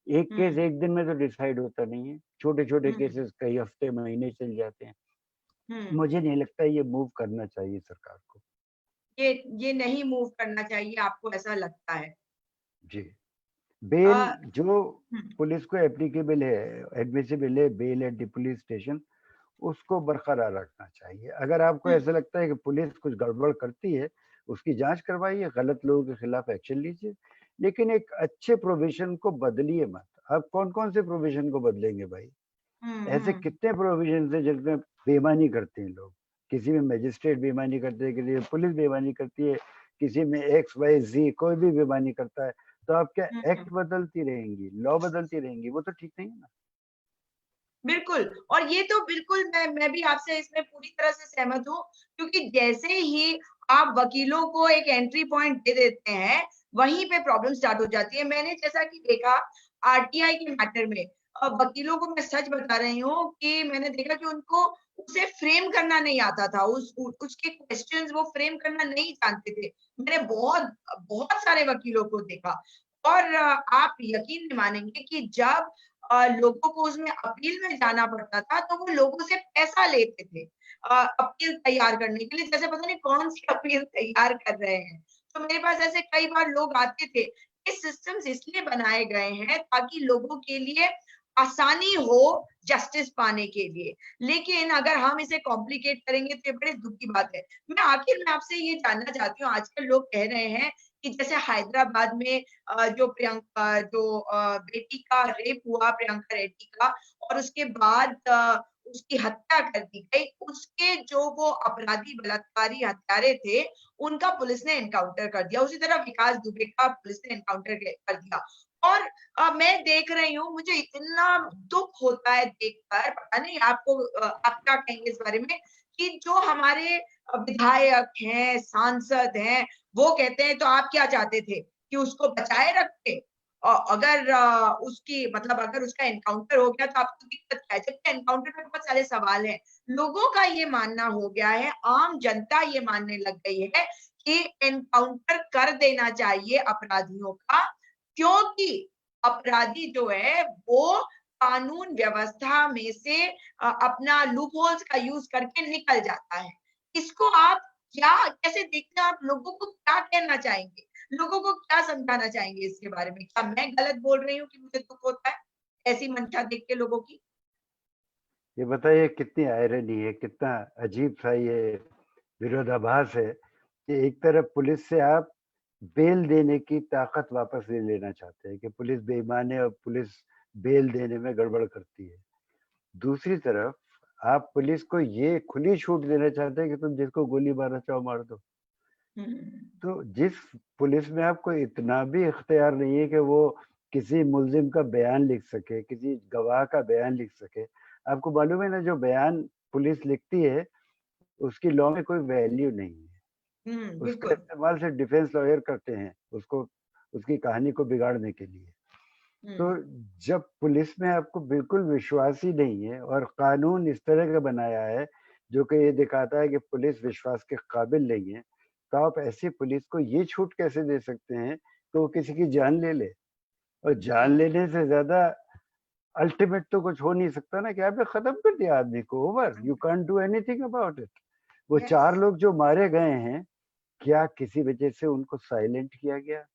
एक केस एक दिन में तो डिसाइड होता नहीं है, छोटे छोटे केसेस कई हफ्ते महीने चल जाते हैं। मुझे नहीं लगता ये मूव करना चाहिए सरकार को। ये नहीं मूव करना चाहिए, आपको ऐसा लगता है? जी, बेल अ, जो पुलिस को एप्लीकेबल है, एडमिसिबल है bail at the police station, उसको बरकरार रखना चाहिए। अगर आपको ऐसा लगता है कि पुलिस कुछ गड़बड़ करती है, उसकी जांच करवाइए, गलत लोगों के खिलाफ एक्शन लीजिए, लेकिन एक अच्छे प्रोविजन को बदलिए मत। आप कौन कौन से प्रोविजन को बदलेंगे भाई? ऐसे कितने प्रोविजन है जिनमें बेईमानी करते हैं लोग, किसी में मजिस्ट्रेट बेईमानी करते हैं, किसी में पुलिस बेईमानी करती है, किसी में एक्स वाई जी कोई भी बेईमानी करता है, तो आप क्या एक्ट बदलती रहेंगी, लॉ बदलती रहेंगी? वो तो ठीक नहीं है ना। बिल्कुल, और ये तो बिल्कुल मैं भी आपसे इसमें पूरी तरह से सहमत हूँ, क्योंकि जैसे ही आप वकीलों को एक एंट्री पॉइंट दे देते हैं, वहीं पे प्रॉब्लम स्टार्ट हो जाती है। मैंने जैसा कि देखा आरटीआई के मैटर में, वकीलों को मैं सच बता रही हूँ कि मैंने देखा कि उनको उसे फ्रेम करना नहीं आता था, उसके क्वेश्चंस वो फ्रेम करना नहीं जानते थे। मैंने बहुत बहुत सारे वकीलों को देखा। और आप यकीन नहीं मानेंगे कि जब लोगों को उसमें अपील में जाना पड़ता था, तो वो लोगों से पैसा लेते थे अपील तैयार करने के लिए, जैसे पता नहीं कौन-सी अपील तैयार कर रहे हैं। तो मेरे पास ऐसे कई बार लोग आते थे। ये सिस्टम्स इसलिए बनाए गए हैं ताकि लोगों के लिए आसानी हो जस्टिस पाने के लिए। लेकिन अगर हम इसे कॉम्प्लिकेट करेंगे तो ये बड़े दुःख की बात है। मैं आखिर में आपसे ये जानना चाहती हूँ, आजकल लोग कह रहे हैं कि जैसे हैदराबाद में जो बेटी का रेप हुआ प्रियंका रेड्डी का और उसके बाद उसकी हत्या कर दी गई, उसके जो वो अपराधी बलात्कारी हत्यारे थे, उनका पुलिस ने एनकाउंटर कर दिया। उसी तरह विकास दुबे का पुलिस ने एनकाउंटर कर दिया। और मैं देख रही हूँ, मुझे इतना दुःख होता है देखकर, पता नहीं आपको आप क्या कहेंगे इस बारे में कि जो हमारे विधायक हैं, सांसद हैं, वो कहते हैं तो आप क्या चाहते थे कि उसको बचाए रखते? अगर उसकी मतलब अगर उसका एनकाउंटर हो गया तो आपको दिक्कत क्या है? जबकि एनकाउंटर में बहुत सारे सवाल हैं। लोगों का ये मानना हो गया है, आम जनता ये मानने लग गई है कि एनकाउंटर कर देना चाहिए अपराधियों का, क्योंकि अपराधी जो है वो कानून व्यवस्था में से अपना लूप होल्स का यूज़ करके निकल जाता है। इसको आप क्या कैसे देखते हैं आप लोगों को क्या कहना चाहेंगे? लोगों को क्या समझाना चाहेंगे इसके बारे में? क्या मैं गलत बोल रही हूँ कि मुझे दुःख होता है, ऐसी मंशा देख के लोगों की? ये बताइए कितनी आयरनी है, कितना अजीब-सा ये विरोधाभास है कि एक तरफ पुलिस से आप बेल देने की ताकत वापस ले लेना चाहते हैं कि पुलिस बेईमान है और पुलिस बेल देने में गड़बड़ करती है। दूसरी तरफ आप पुलिस को ये खुली छूट देना चाहते हैं कि तुम जिसको गोली मारना चाहो मार दो। हुँ, तो जिस पुलिस में आपको इतना भी इख्तियार नहीं है कि वो किसी मुल्ज़िम का बयान लिख सके, किसी गवाह का बयान लिख सके। आपको मालूम है ना जो बयान पुलिस लिखती है, उसकी लॉ में कोई वैल्यू नहीं है। हुँ, उसका बिल्कुल। इस्तेमाल सिर्फ़ डिफेंस लॉयर करते हैं, उसको उसकी कहानी को बिगाड़ने के लिए। हुँ, तो जब पुलिस में आपको बिल्कुल विश्वास ही नहीं है और कानून इस तरह का बनाया है, जो कि ये दिखाता है कि पुलिस विश्वास के काबिल नहीं है, तो आप ऐसी पुलिस को ये छूट कैसे दे सकते हैं कि वो किसी की जान ले ले? और जान जी। लेने से ज़्यादा अल्टीमेट तो कुछ हो नहीं सकता ना कि आपने खत्म कर दिया आदमी को, over, hmm, you can't do anything about it. वो यस। 4 लोग जो मारे गए हैं, क्या किसी वजह से उनको साइलेंट किया गया?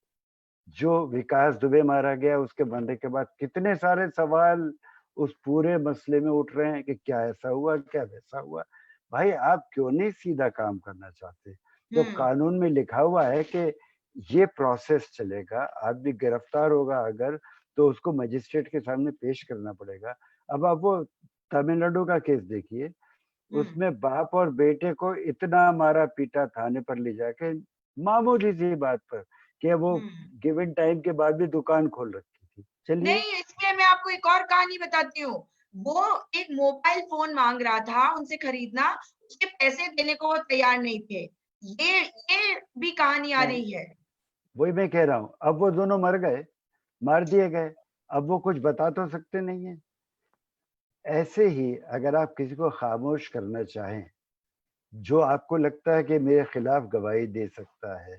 जो विकास दुबे मारा गया उसके मरने के बाद कितने सारे सवाल उस पूरे मसले में उठ रहे हैं कि क्या ऐसा हुआ, क्या वैसा हुआ? भाई आप क्यों नहीं सीधा काम करना चाहते? हुँ, जब कानून में लिखा हुआ है कि ये प्रोसेस चलेगा, आदमी गिरफ्तार होगा अगर तो उसको मजिस्ट्रेट के सामने पेश करना पड़ेगा। अब आप वो तमिलनाडु का केस देखिए, हुँ, उसमें बाप और बेटे को इतना मारा-पीटा थाने पर ले जाके मामूली सी बात पर कि वो हुँ। गिवन टाइम के बाद भी दुकान खोल रखी थी। चलिए, नहीं, इसमें मैं आपको एक और कहानी बताती हूँ। वो एक मोबाइल फ़ोन माँग रहा था उनसे खरीदना, उसके पैसे देने को वो तैयार नहीं थे। ये भी कहानी आ नहीं, रही है। वही मैं कह रहा हूँ। अब वो दोनों मर गए, मार दिए गए। अब वो कुछ बता तो सकते नहीं हैं। ऐसे ही अगर आप किसी को खामोश करना चाहें, जो आपको लगता है कि मेरे खिलाफ गवाही दे सकता है,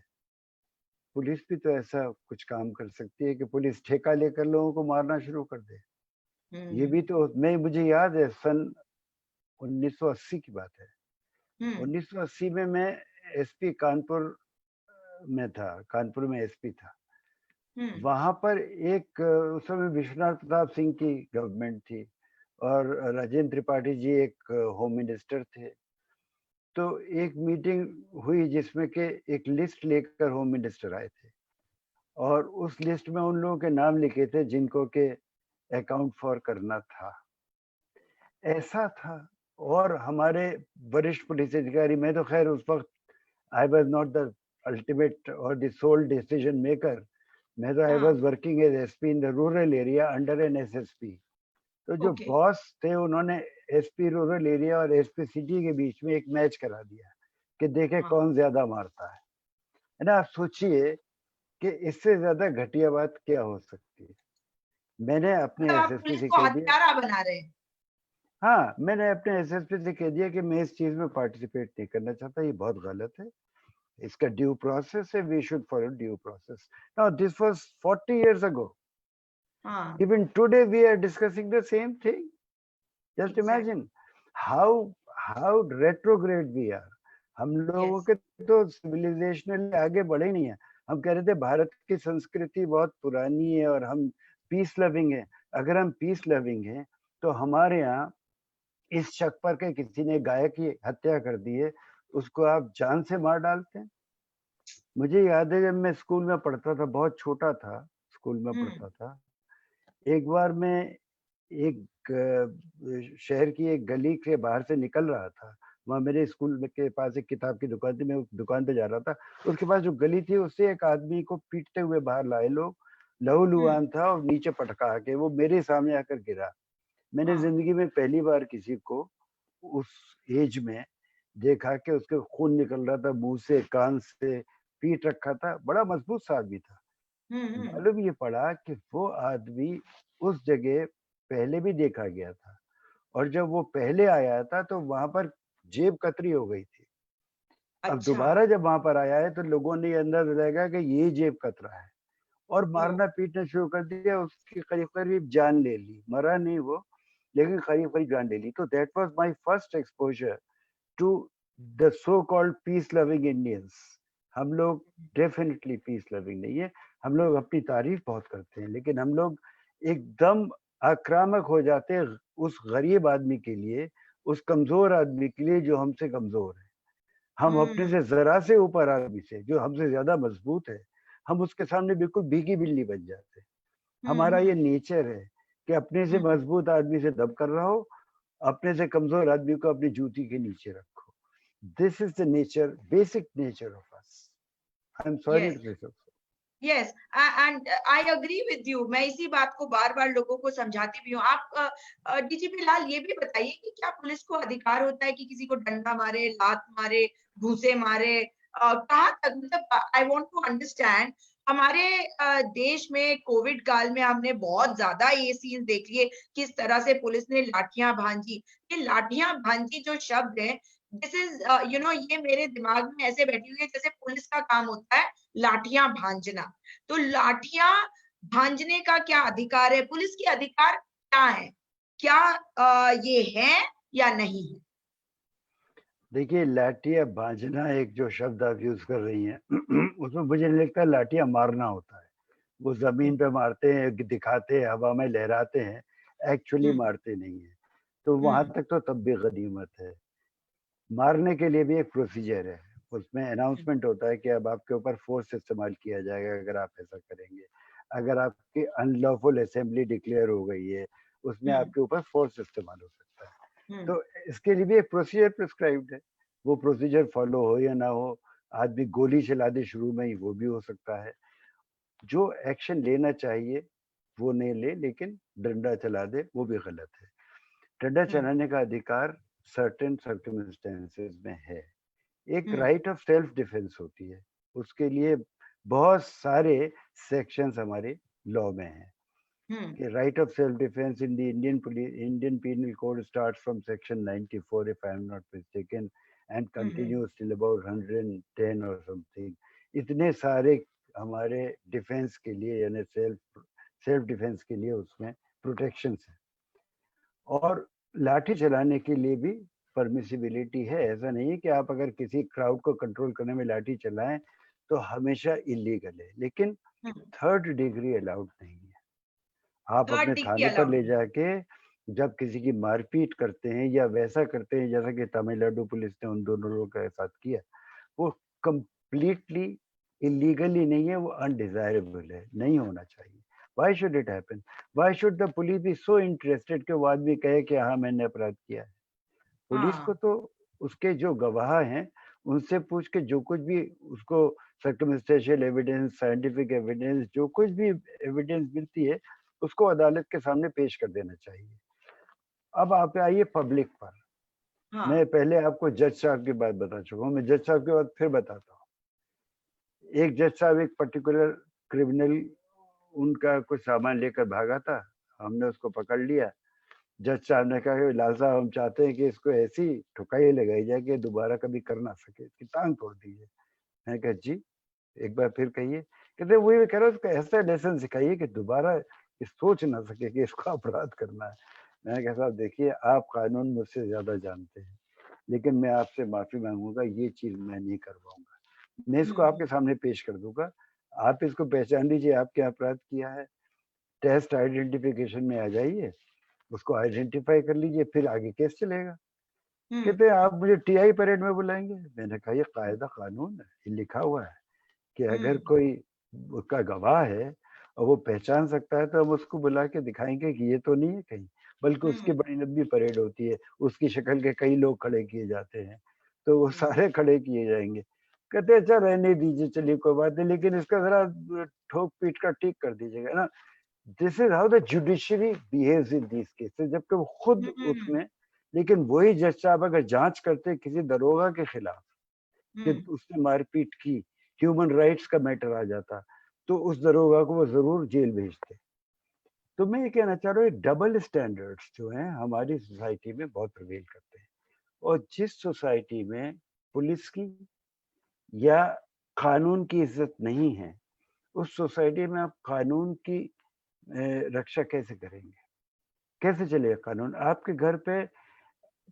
पुलिस भी तो ऐसा कुछ काम कर सकती है कि पुलिस ठेका लेकर लोगों को मारना शुरू कर दे। ये हुँ, भी तो मैं मुझे याद है सन 1980 की बात है। हुँ, 1980 में मैं एसपी कानपुर में था, कानपुर में एसपी था। हुँ, वहाँ पर एक उस समय विश्वनाथ प्रताप सिंह की गवर्नमेंट थी और राजेंद्र त्रिपाठी जी एक होम मिनिस्टर थे। तो एक मीटिंग हुई जिसमें कि एक लिस्ट लेकर होम मिनिस्टर आए थे और उस लिस्ट में उन लोगों के नाम लिखे थे जिनको के अकाउंट फॉर करना था। ऐसा था और हमारे वरिष्ठ पुलिस अधिकारी मैं तो खैर उस वक्त I was not the ultimate और द सोल डिसीजन मेकर मैं तो आई हाँ, was working as SP in the rural area under an SSP तो जो ओके, बॉस थे उन्होंने एसपी रूरल एरिया और एसपी सिटी के बीच में एक मैच करा दिया कि देखे हाँ। कौन ज्यादा मारता है ना आप सोचिए कि इससे ज्यादा घटिया बात क्या हो सकती है मैंने अपने मतलब आप एसएसपी पुलिस से को कह दिया हत्यारा बना रहे हैं। हाँ मैंने अपने एसएसपी से कह दिया कि मैं इस चीज में पार्टिसिपेट नहीं करना चाहता ये बहुत गलत है इसका ड्यू प्रोसेस है, we should follow due process. Now this was 40 years ago. हाँ, Even today we are discussing the same thing. Just exact, imagine how retrograde we are. हम लोगों यस, के तो सिविलाइजेशनली आगे बढ़े ही नहीं है. हम कह रहे थे भारत की संस्कृति बहुत पुरानी है और हम पीस लविंग है. अगर हम पीस लविंग हैं तो हमारे यहाँ इस शक पर के किसी ने गाय की हत्या कर दी है, उसको आप जान से मार डालते हैं. मुझे याद है जब मैं स्कूल में पढ़ता था, बहुत छोटा था, स्कूल में हम्म, पढ़ता था. एक बार मैं एक शहर की एक गली के बाहर से निकल रहा था. वहाँ मेरे स्कूल के पास एक किताब की दुकान थी. मैं उस दुकान पे जा रहा था. उसके पास जो गली थी उससे एक आदमी को पीटते हुए बाहर लाए लोग. हम्म, लहूलुहान था और नीचे पटका के वो मेरे सामने आकर गिरा. मैंने हाँ, जिंदगी में पहली बार किसी को उस एज में देखा कि उसके खून निकल रहा था मुंह से, कान से, पीट रखा था. बड़ा मजबूत सा आदमी था. हम्म, मालूम ये पड़ा कि वो आदमी उस जगह पहले भी देखा गया था और जब वो पहले आया था तो वहां पर जेब कतरी हो गई थी. अब अच्छा, दोबारा जब वहां पर आया है तो लोगों ने ये अंदाजा लगाया कि ये जेब कतरा है और ओ, मारना पीटना शुरू कर दिया. उसकी करीब करीब जान ले ली. मरा नहीं वो, लेकिन करीब करीब जान ले ली. तो that was my first exposure to the so called peace loving Indians. हम लोग डेफिनेटली पीस लविंग नहीं है. हम लोग अपनी तारीफ बहुत करते हैं लेकिन हम लोग एकदम आक्रामक हो जाते हैं उस गरीब आदमी के लिए, उस कमजोर आदमी के लिए जो हमसे कमजोर है. हम अपने हम्म, से जरा से ऊपर आदमी से जो हमसे ज्यादा मजबूत है, हम उसके सामने बिल्कुल भीगी बिल्ली बन जाते हैं. हमारा ये हम्म, नेचर है कि अपने से हम्म, मजबूत आदमी से दब कर रहो, अपने से कमजोर आदमी को अपनी जूती के नीचे रखो. This is the nature, basic nature of us. I'm sorry yes, to say so. Yes, and I agree with you. मैं इसी बात को बार बार लोगों को समझाती भी हूँ. आप डीजीपी लाल ये भी बताइए कि क्या पुलिस को अधिकार होता है कि किसी को डंडा मारे, लात मारे, घूंसे मारे? कहाँ तक, मतलब आई वांट टू अंडरस्टैंड. हमारे देश में कोविड काल में हमने बहुत ज्यादा ये सीन देख लिए, किस तरह से पुलिस ने लाठियां भांजी. ये लाठियां भांजी जो शब्द है, दिस इज ये मेरे दिमाग में ऐसे बैठी हुई है जैसे पुलिस का काम होता है लाठियां भांजना. तो लाठियां भांजने का क्या अधिकार है? पुलिस के अधिकार क्या है? क्या ये है या नहीं है? देखिए, लाठियाँ भांजना एक जो शब्द आप यूज कर रही हैं उसमें मुझे नहीं लगता लाठियाँ मारना होता है. वो जमीन पे मारते हैं, दिखाते हैं, हवा में लहराते हैं, एक्चुअली हम्म, मारते नहीं है. तो वहां हम्म, तक तो तब भी गनीमत है. मारने के लिए भी एक प्रोसीजर है. उसमें अनाउंसमेंट होता है कि अब आपके ऊपर फोर्स इस्तेमाल किया जाएगा अगर आप ऐसा करेंगे. अगर आपकी अनलॉफुल असेंबली डिक्लेयर हो गई है, उसमें हम्म, आपके ऊपर फोर्स इस्तेमाल हो सकता है. हम्म, तो इसके लिए भी एक प्रोसीजर प्रिस्क्राइब्ड है. वो प्रोसीजर फॉलो हो या ना हो, आदमी गोली चला दे शुरू में ही, वो भी हो सकता है. जो एक्शन लेना चाहिए वो नहीं ले, लेकिन डंडा चला दे, वो भी गलत है. डंडा हम्म, चलाने का अधिकार सर्टेन सर्कमस्टेंसेस में है. एक हम्म, राइट ऑफ सेल्फ डिफेंस होती है. उसके लिए बहुत सारे सेक्शंस हमारे लॉ में हैं. हम्म, कि right of self defence in the Indian penal code starts from section 94 if I am not mistaken and hmm, continues till about 110 or something. इतने सारे हमारे डिफेंस के लिए यानी सेल्फ सेल्फ डिफेंस के लिए उसमें प्रोटेक्शन है. और लाठी चलाने के लिए भी परमिसिबिलिटी है. ऐसा नहीं है कि आप अगर किसी क्राउड को कंट्रोल करने में लाठी चलाएं तो हमेशा इलीगल है, लेकिन हम्म. थर्ड डिग्री अलाउड नहीं है. आप थर्ड अपने डिग्री थाने पर अलाउड ले नहीं. जाके जब किसी की मारपीट करते हैं या वैसा करते हैं जैसा कि तमिलनाडु पुलिस ने उन दोनों लोगों के साथ किया, वो कंप्लीटली इलीगली नहीं है, वो अनडिजायरेबल है, नहीं होना चाहिए. Why should it happen? Why should the police be so interested कि वो आदमी कहे कि हाँ मैंने अपराध किया है? पुलिस को हाँ, तो उसके जो गवाह हैं उनसे पूछ के जो कुछ भी उसको सर्कमस्टेंशियल एविडेंस, साइंटिफिक एविडेंस, जो कुछ भी एविडेंस मिलती है उसको अदालत के सामने पेश कर देना चाहिए. अब आप आइए पब्लिक पर. मैं हाँ, पहले आपको जज साहब की बात बता चुका हूँ, मैं जज साहब के बाद फिर बताता हूँ. एक जज साहब एक पर्टिकुलर क्रिमिनल, उनका कुछ सामान लेकर भागा था. हमने उसको पकड़ लिया. जज साहब ने कहा कि लाल साहब हम चाहते हैं कि इसको ऐसी ठुकाई लगाई जाए कि दोबारा कभी कर ना सके, इसकी टांग तोड़ दी जाए. मैंने कहा जी, एक बार फिर कहिए। कहते वही मैं कह रहा हूँ, उसको ऐसा लेसन सिखाइए कि दोबारा ये सोच ना सके कि इसको अपराध करना है। मैंने कहा साहब देखिए, आप कानून मुझसे ज़्यादा जानते हैं, लेकिन मैं आपसे माफ़ी माँगूँगा, ये चीज़ मैं नहीं कर पाऊँगा। मैं इसको आपके सामने पेश कर दूँगा, आप इसको पहचान लीजिए आप क्या अपराध किया है, टेस्ट आइडेंटिफिकेशन में आ जाइए, उसको आइडेंटिफ़ाई कर लीजिए, फिर आगे केस चलेगा। कहते हैं आप मुझे टीआई परेड में बुलाएँगे? मैंने कहा ये कायदा कानून है, ये लिखा हुआ है कि अगर कोई उसका गवाह है और वो पहचान सकता है तो हम उसको बुला के दिखाएँगे कि ये तो नहीं है कहीं, बल्कि उसकी बड़ी लंबी परेड होती है, उसकी शक्ल के कई लोग खड़े किए जाते हैं, तो वो सारे खड़े किए जाएँगे। कहते अच्छा रहने दीजिए, चलिए कोई बात नहीं, लेकिन इसका ज़रा ठोक-पीट कर ठीक कर दीजिएगा ना। This is how the judiciary behaves in these cases, जबकि वो खुद उसमें, लेकिन वही जज साहब अगर जाँच करते किसी दरोगा के खिलाफ कि उसने मारपीट की, ह्यूमन राइट्स का मैटर आ जाता, तो उस दरोगा को वो ज़रूर जेल भेजते। तो मैं ये कहना चाह रहा हूँ, ये डबल स्टैंडर्ड्स जो हैं हमारी सोसाइटी में बहुत प्रिवेल करते हैं, और जिस सोसाइटी में पुलिस की या कानून की इज़्ज़त नहीं है, उस सोसाइटी में आप कानून की रक्षा कैसे करेंगे? कैसे चलेगा कानून? आपके घर पे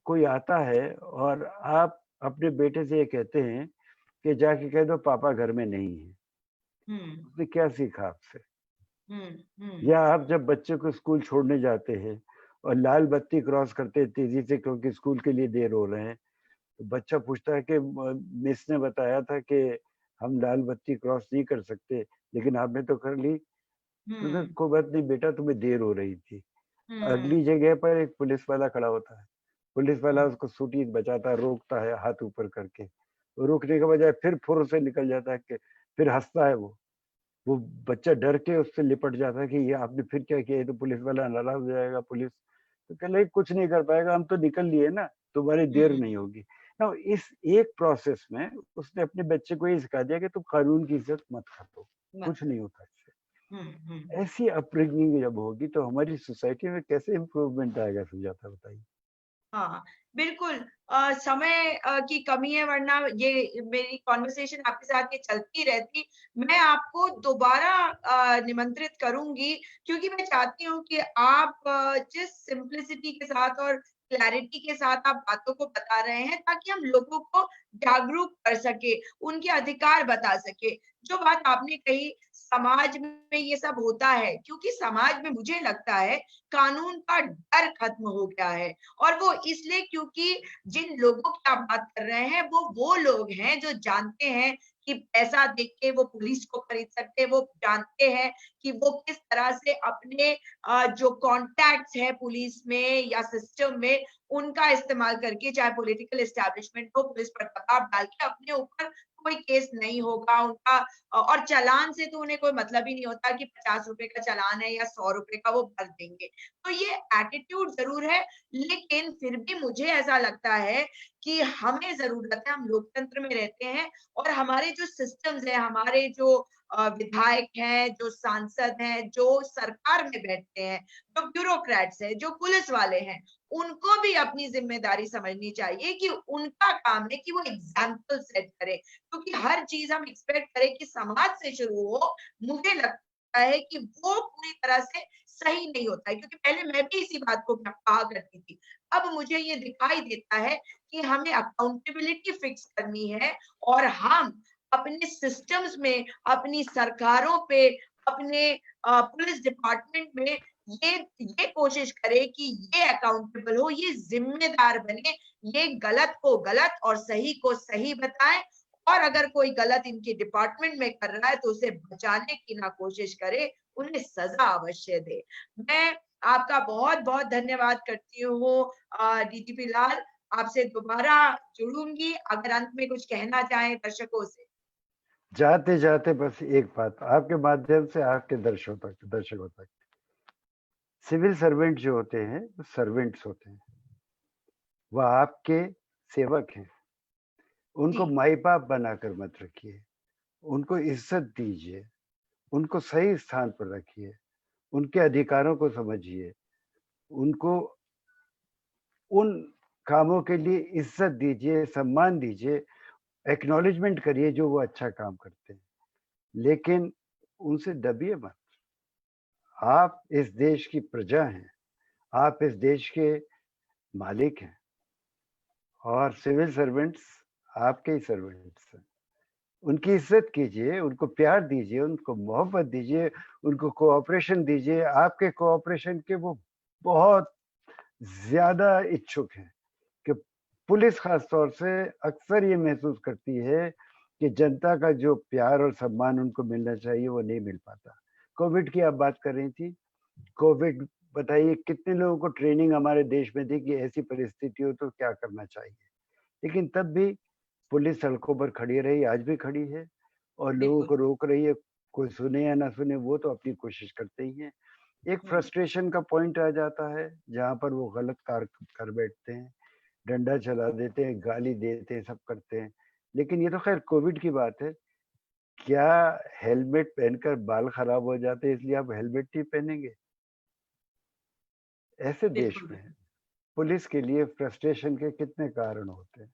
कोई आता है और आप अपने बेटे से ये कहते हैं कि जाके कह दो पापा घर में नहीं है। उसने क्या सीखा आपसे? या आप जब बच्चे को स्कूल छोड़ने जाते हैं और लाल बत्ती क्रॉस करते हैं तेजी से क्योंकि स्कूल के लिए देर हो रहे हैं, तो बच्चा पूछता है कि मिस ने बताया था कि हम लाल बत्ती क्रॉस नहीं कर सकते, लेकिन आपने तो कर ली। तो कोई बात नहीं बेटा, तुम्हें देर हो रही थी। अगली जगह पर एक पुलिस वाला खड़ा होता है, पुलिस वाला उसको सूटी बचाता है, रोकता है हाथ ऊपर करके, रोकने के बजाय फिर फुर से निकल जाता है कि फिर हंसता है वो बच्चा डर के उससे लिपट जाता है कि ये आपने फिर क्या किया, ये तो पुलिस वाला नाराज हो जाएगा, पुलिस तो कह रही कुछ नहीं कर पाएगा, हम तो निकल लिए ना, तुम्हारी देर नहीं होगी ना। इस एक प्रोसेस में उसने अपने बच्चे को ये सिखा दिया कि तुम कानून की इज्जत मत करो, कुछ नहीं होता इससे। ऐसी अपब्रिंगिंग जब होगी तो हमारी सोसाइटी में कैसे इम्प्रूवमेंट आएगा, सुजाता बताइए। हाँ, बिल्कुल। समय की कमी है, वरना ये मेरी कॉन्वर्सेशन आपके साथ ये चलती रहती। मैं आपको दोबारा निमंत्रित करूँगी, क्योंकि मैं चाहती हूँ कि आप जिस सिम्प्लिसिटी के साथ और क्लैरिटी के साथ आप बातों को बता रहे हैं, ताकि हम लोगों को जागरूक कर सकें, उनके अधिकार बता सकें। जो बात आपने कही, समाज में ये सब होता है, क्योंकि समाज में मुझे लगता है कानून का डर खत्म हो गया है। और वो इसलिए क्योंकि जिन लोगों की आप बात कर रहे हैं, वो लोग हैं जो जानते हैं कि पैसा देके के वो पुलिस को खरीद सकते हैं, वो जानते हैं कि वो किस तरह से अपने जो कॉन्टैक्ट्स हैं पुलिस में या सिस्टम में, उनका इस्तेमाल करके, चाहे पॉलिटिकल एस्टैब्लिशमेंट हो, पुलिस पर दबाव डाल के अपने ऊपर कोई केस नहीं होगा उनका। और चालान से तो उन्हें कोई मतलब ही नहीं होता कि 50 रुपए का चालान है या 100 रुपए का, वो भर देंगे। तो ये एटीट्यूड ज़रूर है, लेकिन फिर भी मुझे ऐसा लगता है कि हमें ज़रूरत है, हम लोकतंत्र में रहते हैं और हमारे जो सिस्टम्स हैं, हमारे जो विधायक हैं, जो सांसद हैं, जो सरकार में बैठते हैं, जो ब्यूरोक्रेट्स हैं, जो पुलिस वाले हैं, उनको भी अपनी ज़िम्मेदारी समझनी चाहिए कि उनका काम है कि वो एग्ज़ाम्पल सेट करें। क्योंकि हर चीज़ हम एक्सपेक्ट करें कि समाज से शुरू हो, मुझे लगता है कि वो पूरी तरह से सही नहीं होता है, क्योंकि पहले मैं भी इसी बात को कहा करती थी। अब मुझे ये दिखाई देता है कि हमें अकाउंटेबिलिटी फिक्स करनी है और हम अपने सिस्टम्स में, अपनी सरकारों पे, अपने पुलिस डिपार्टमेंट में ये कोशिश करें कि ये अकाउंटेबल हो, ये ज़िम्मेदार बने, ये गलत को गलत और सही को सही बताएँ, और अगर कोई गलत इनके डिपार्टमेंट में कर रहा है तो उसे बचाने की ना कोशिश करे, उन्हें सज़ा अवश्य दे। मैं आपका बहुत-बहुत धन्यवाद करती हूँ डीजीपी लाल, आपसे दोबारा जुड़ूँगी, अगर अंत में कुछ कहना चाहें दर्शकों से। जाते-जाते बस एक बात आपके माध्यम से आपके दर्शकों तक, सिविल सर्वेंट जो होते हैं, वो सर्वेंट्स होते हैं। वह आपके सेवक हैं। उनको जी, माई-बाप बनाकर मत रखिए। उनको इज़्ज़त दीजिए, उनको सही स्थान पर रखिए, उनके अधिकारों को समझिए, उनको उन कामों के लिए इज़्ज़त दीजिए, सम्मान दीजिए। एक्नॉलेजमेंट करिए जो वो अच्छा काम करते हैं, लेकिन उनसे दबिए मत। आप इस देश की प्रजा हैं, आप इस देश के मालिक हैं और सिविल सर्वेंट्स आपके ही सर्वेंट्स हैं। उनकी इज़्ज़त कीजिए, उनको प्यार दीजिए, उनको मोहब्बत दीजिए, उनको कोऑपरेशन दीजिए। आपके कोऑपरेशन के वो बहुत ज़्यादा इच्छुक हैं कि पुलिस ख़ास तौर से अक्सर ये महसूस करती है कि जनता का जो प्यार और सम्मान उनको मिलना चाहिए, वो नहीं मिल पाता। कोविड की आप बात कर रही थी, कोविड बताइए कितने लोगों को ट्रेनिंग हमारे देश में दी कि ऐसी परिस्थिति हो तो क्या करना चाहिए। लेकिन तब भी पुलिस सड़कों पर खड़ी रही, आज भी खड़ी है और लोगों बिल्कुल। को रोक रही है। कोई सुने या ना सुने वो तो अपनी कोशिश करते ही हैं। एक हम्म। फ्रस्ट्रेशन का पॉइंट आ जाता है जहाँ पर वो गलत कार कर बैठते हैं, डंडा चला देते हैं, गाली देते हैं, सब करते हैं। लेकिन ये तो खैर कोविड की बात है। क्या हेलमेट पहनकर बाल खराब हो जाते हैं इसलिए आप हेलमेट नहीं पहनेंगे? ऐसे देश बिल्कुल में बिल्कुल। पुलिस के लिए फ्रस्ट्रेशन के कितने कारण होते हैं।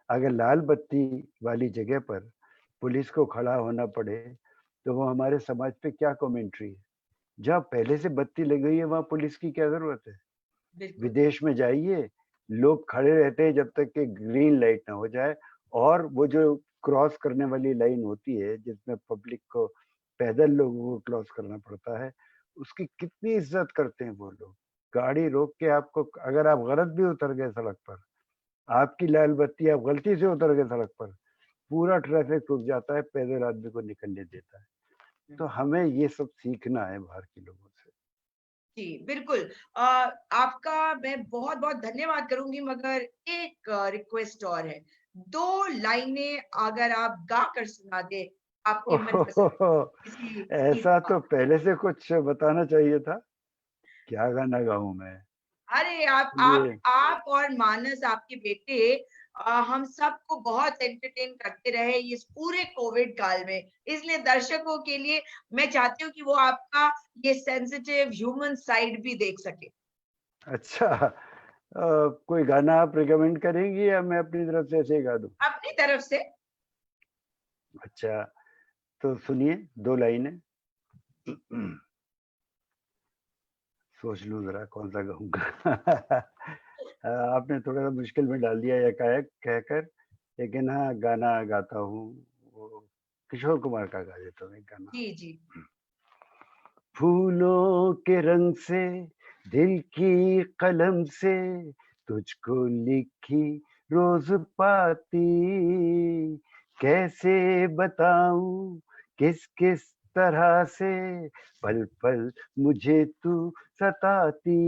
अगर लाल बत्ती वाली जगह पर पुलिस को खड़ा होना पड़े, तो वो हमारे समाज पे क्या कमेंट्री है? जहाँ पहले से बत्ती लगी हुई है, वहाँ पुलिस की क्या ज़रूरत है? बिल्कुल। विदेश में जाइए, लोग खड़े रहते हैं जब तक कि ग्रीन लाइट ना हो जाए और वो जो क्रॉस करने वाली लाइन होती है, जिसमें पब्लिक को पैदल लोगों को क्रॉस करना पड़ता है, उसकी कितनी इज़्ज़त करते हैं वो लोग। गाड़ी रोक के आपको अगर आप गलत भी उतर गए सड़क पर, आपकी लाल बत्ती आप गलती से उतर गए सड़क पर, पूरा ट्रैफिक रुक जाता है, पैदल आदमी को निकलने देता है। तो हम्म। हमें ये सब सीखना है बाहर के लोगों से। जी, बिल्कुल। आपका मैं बहुत-बहुत धन्यवाद करूँगी, मगर एक रिक्वेस्ट और है। 2 लाइनें अगर आप गा कर सुना दें, आपके मनपसंद ओह! किसी गीत ऐसा का। तो पहले से कुछ बताना चाहिए था। क्या गाना गाऊँ मैं? अरे आप ये आप आप और मानस, आपके बेटे हम सबको बहुत एंटरटेन करते रहे इस पूरे कोविड काल में। इसलिए दर्शकों के लिए मैं चाहती हूँ कि वो आपका ये सेंसिटिव ह्यूमन साइड भी देख सकें। अच्छा कोई गाना आप रिकमेंड करेंगी या मैं अपनी तरफ से ऐसे ही गा दूँ? अपनी तरफ से। अच्छा, तो सुनिए 2 लाइनें। सोच लूँ ज़रा कौन-सा गाऊँगा। आपने थोड़ा-सा मुश्किल में डाल दिया एकाएक कहकर, लेकिन हाँ, गाना गाता हूँ। वो किशोर कुमार का गा देता हूँ एक गाना। जी, जी। फूलों के रंग से, दिल की कलम से, तुझको लिखी रोज़ पाती, कैसे बताऊँ किस-किस तरह से, पल-पल मुझे तू सताती,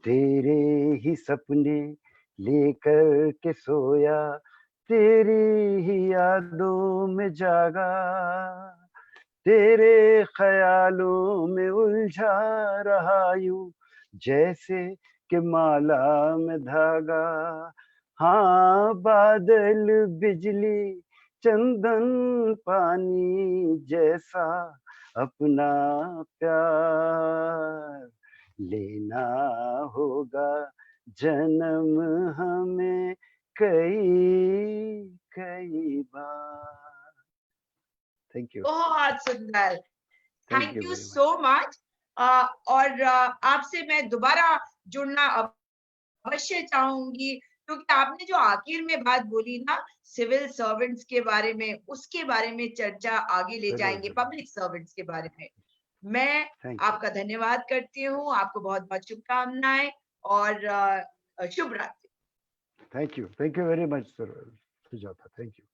तेरे ही सपने लेकर के सोया, तेरी ही यादों में जागा, तेरे ख़यालों में उलझा रहा यूँ, जैसे कि माला में धागा। हाँ, बादल, बिजली, चंदन, पानी जैसा अपना प्यार लेना होगा जन्म हमें कई-कई बार। Thank you. बहुत सुंदर। Thank thank you you very so much. Much. और आपसे मैं दोबारा जुड़ना अवश्य चाहूँगी, क्योंकि आपने जो आखिर में बात बोली ना सिविल सर्वेंट्स के बारे में, उसके बारे में चर्चा आगे ले ज़रूर, जाएँगे, ज़रूर। पब्लिक सर्वेंट्स के बारे में। मैं थैंक यू। आपका धन्यवाद करती हूँ, आपको बहुत-बहुत शुभकामनाएँ और शुभ रात्रि। Thank you very much sir Sujata. Thank you.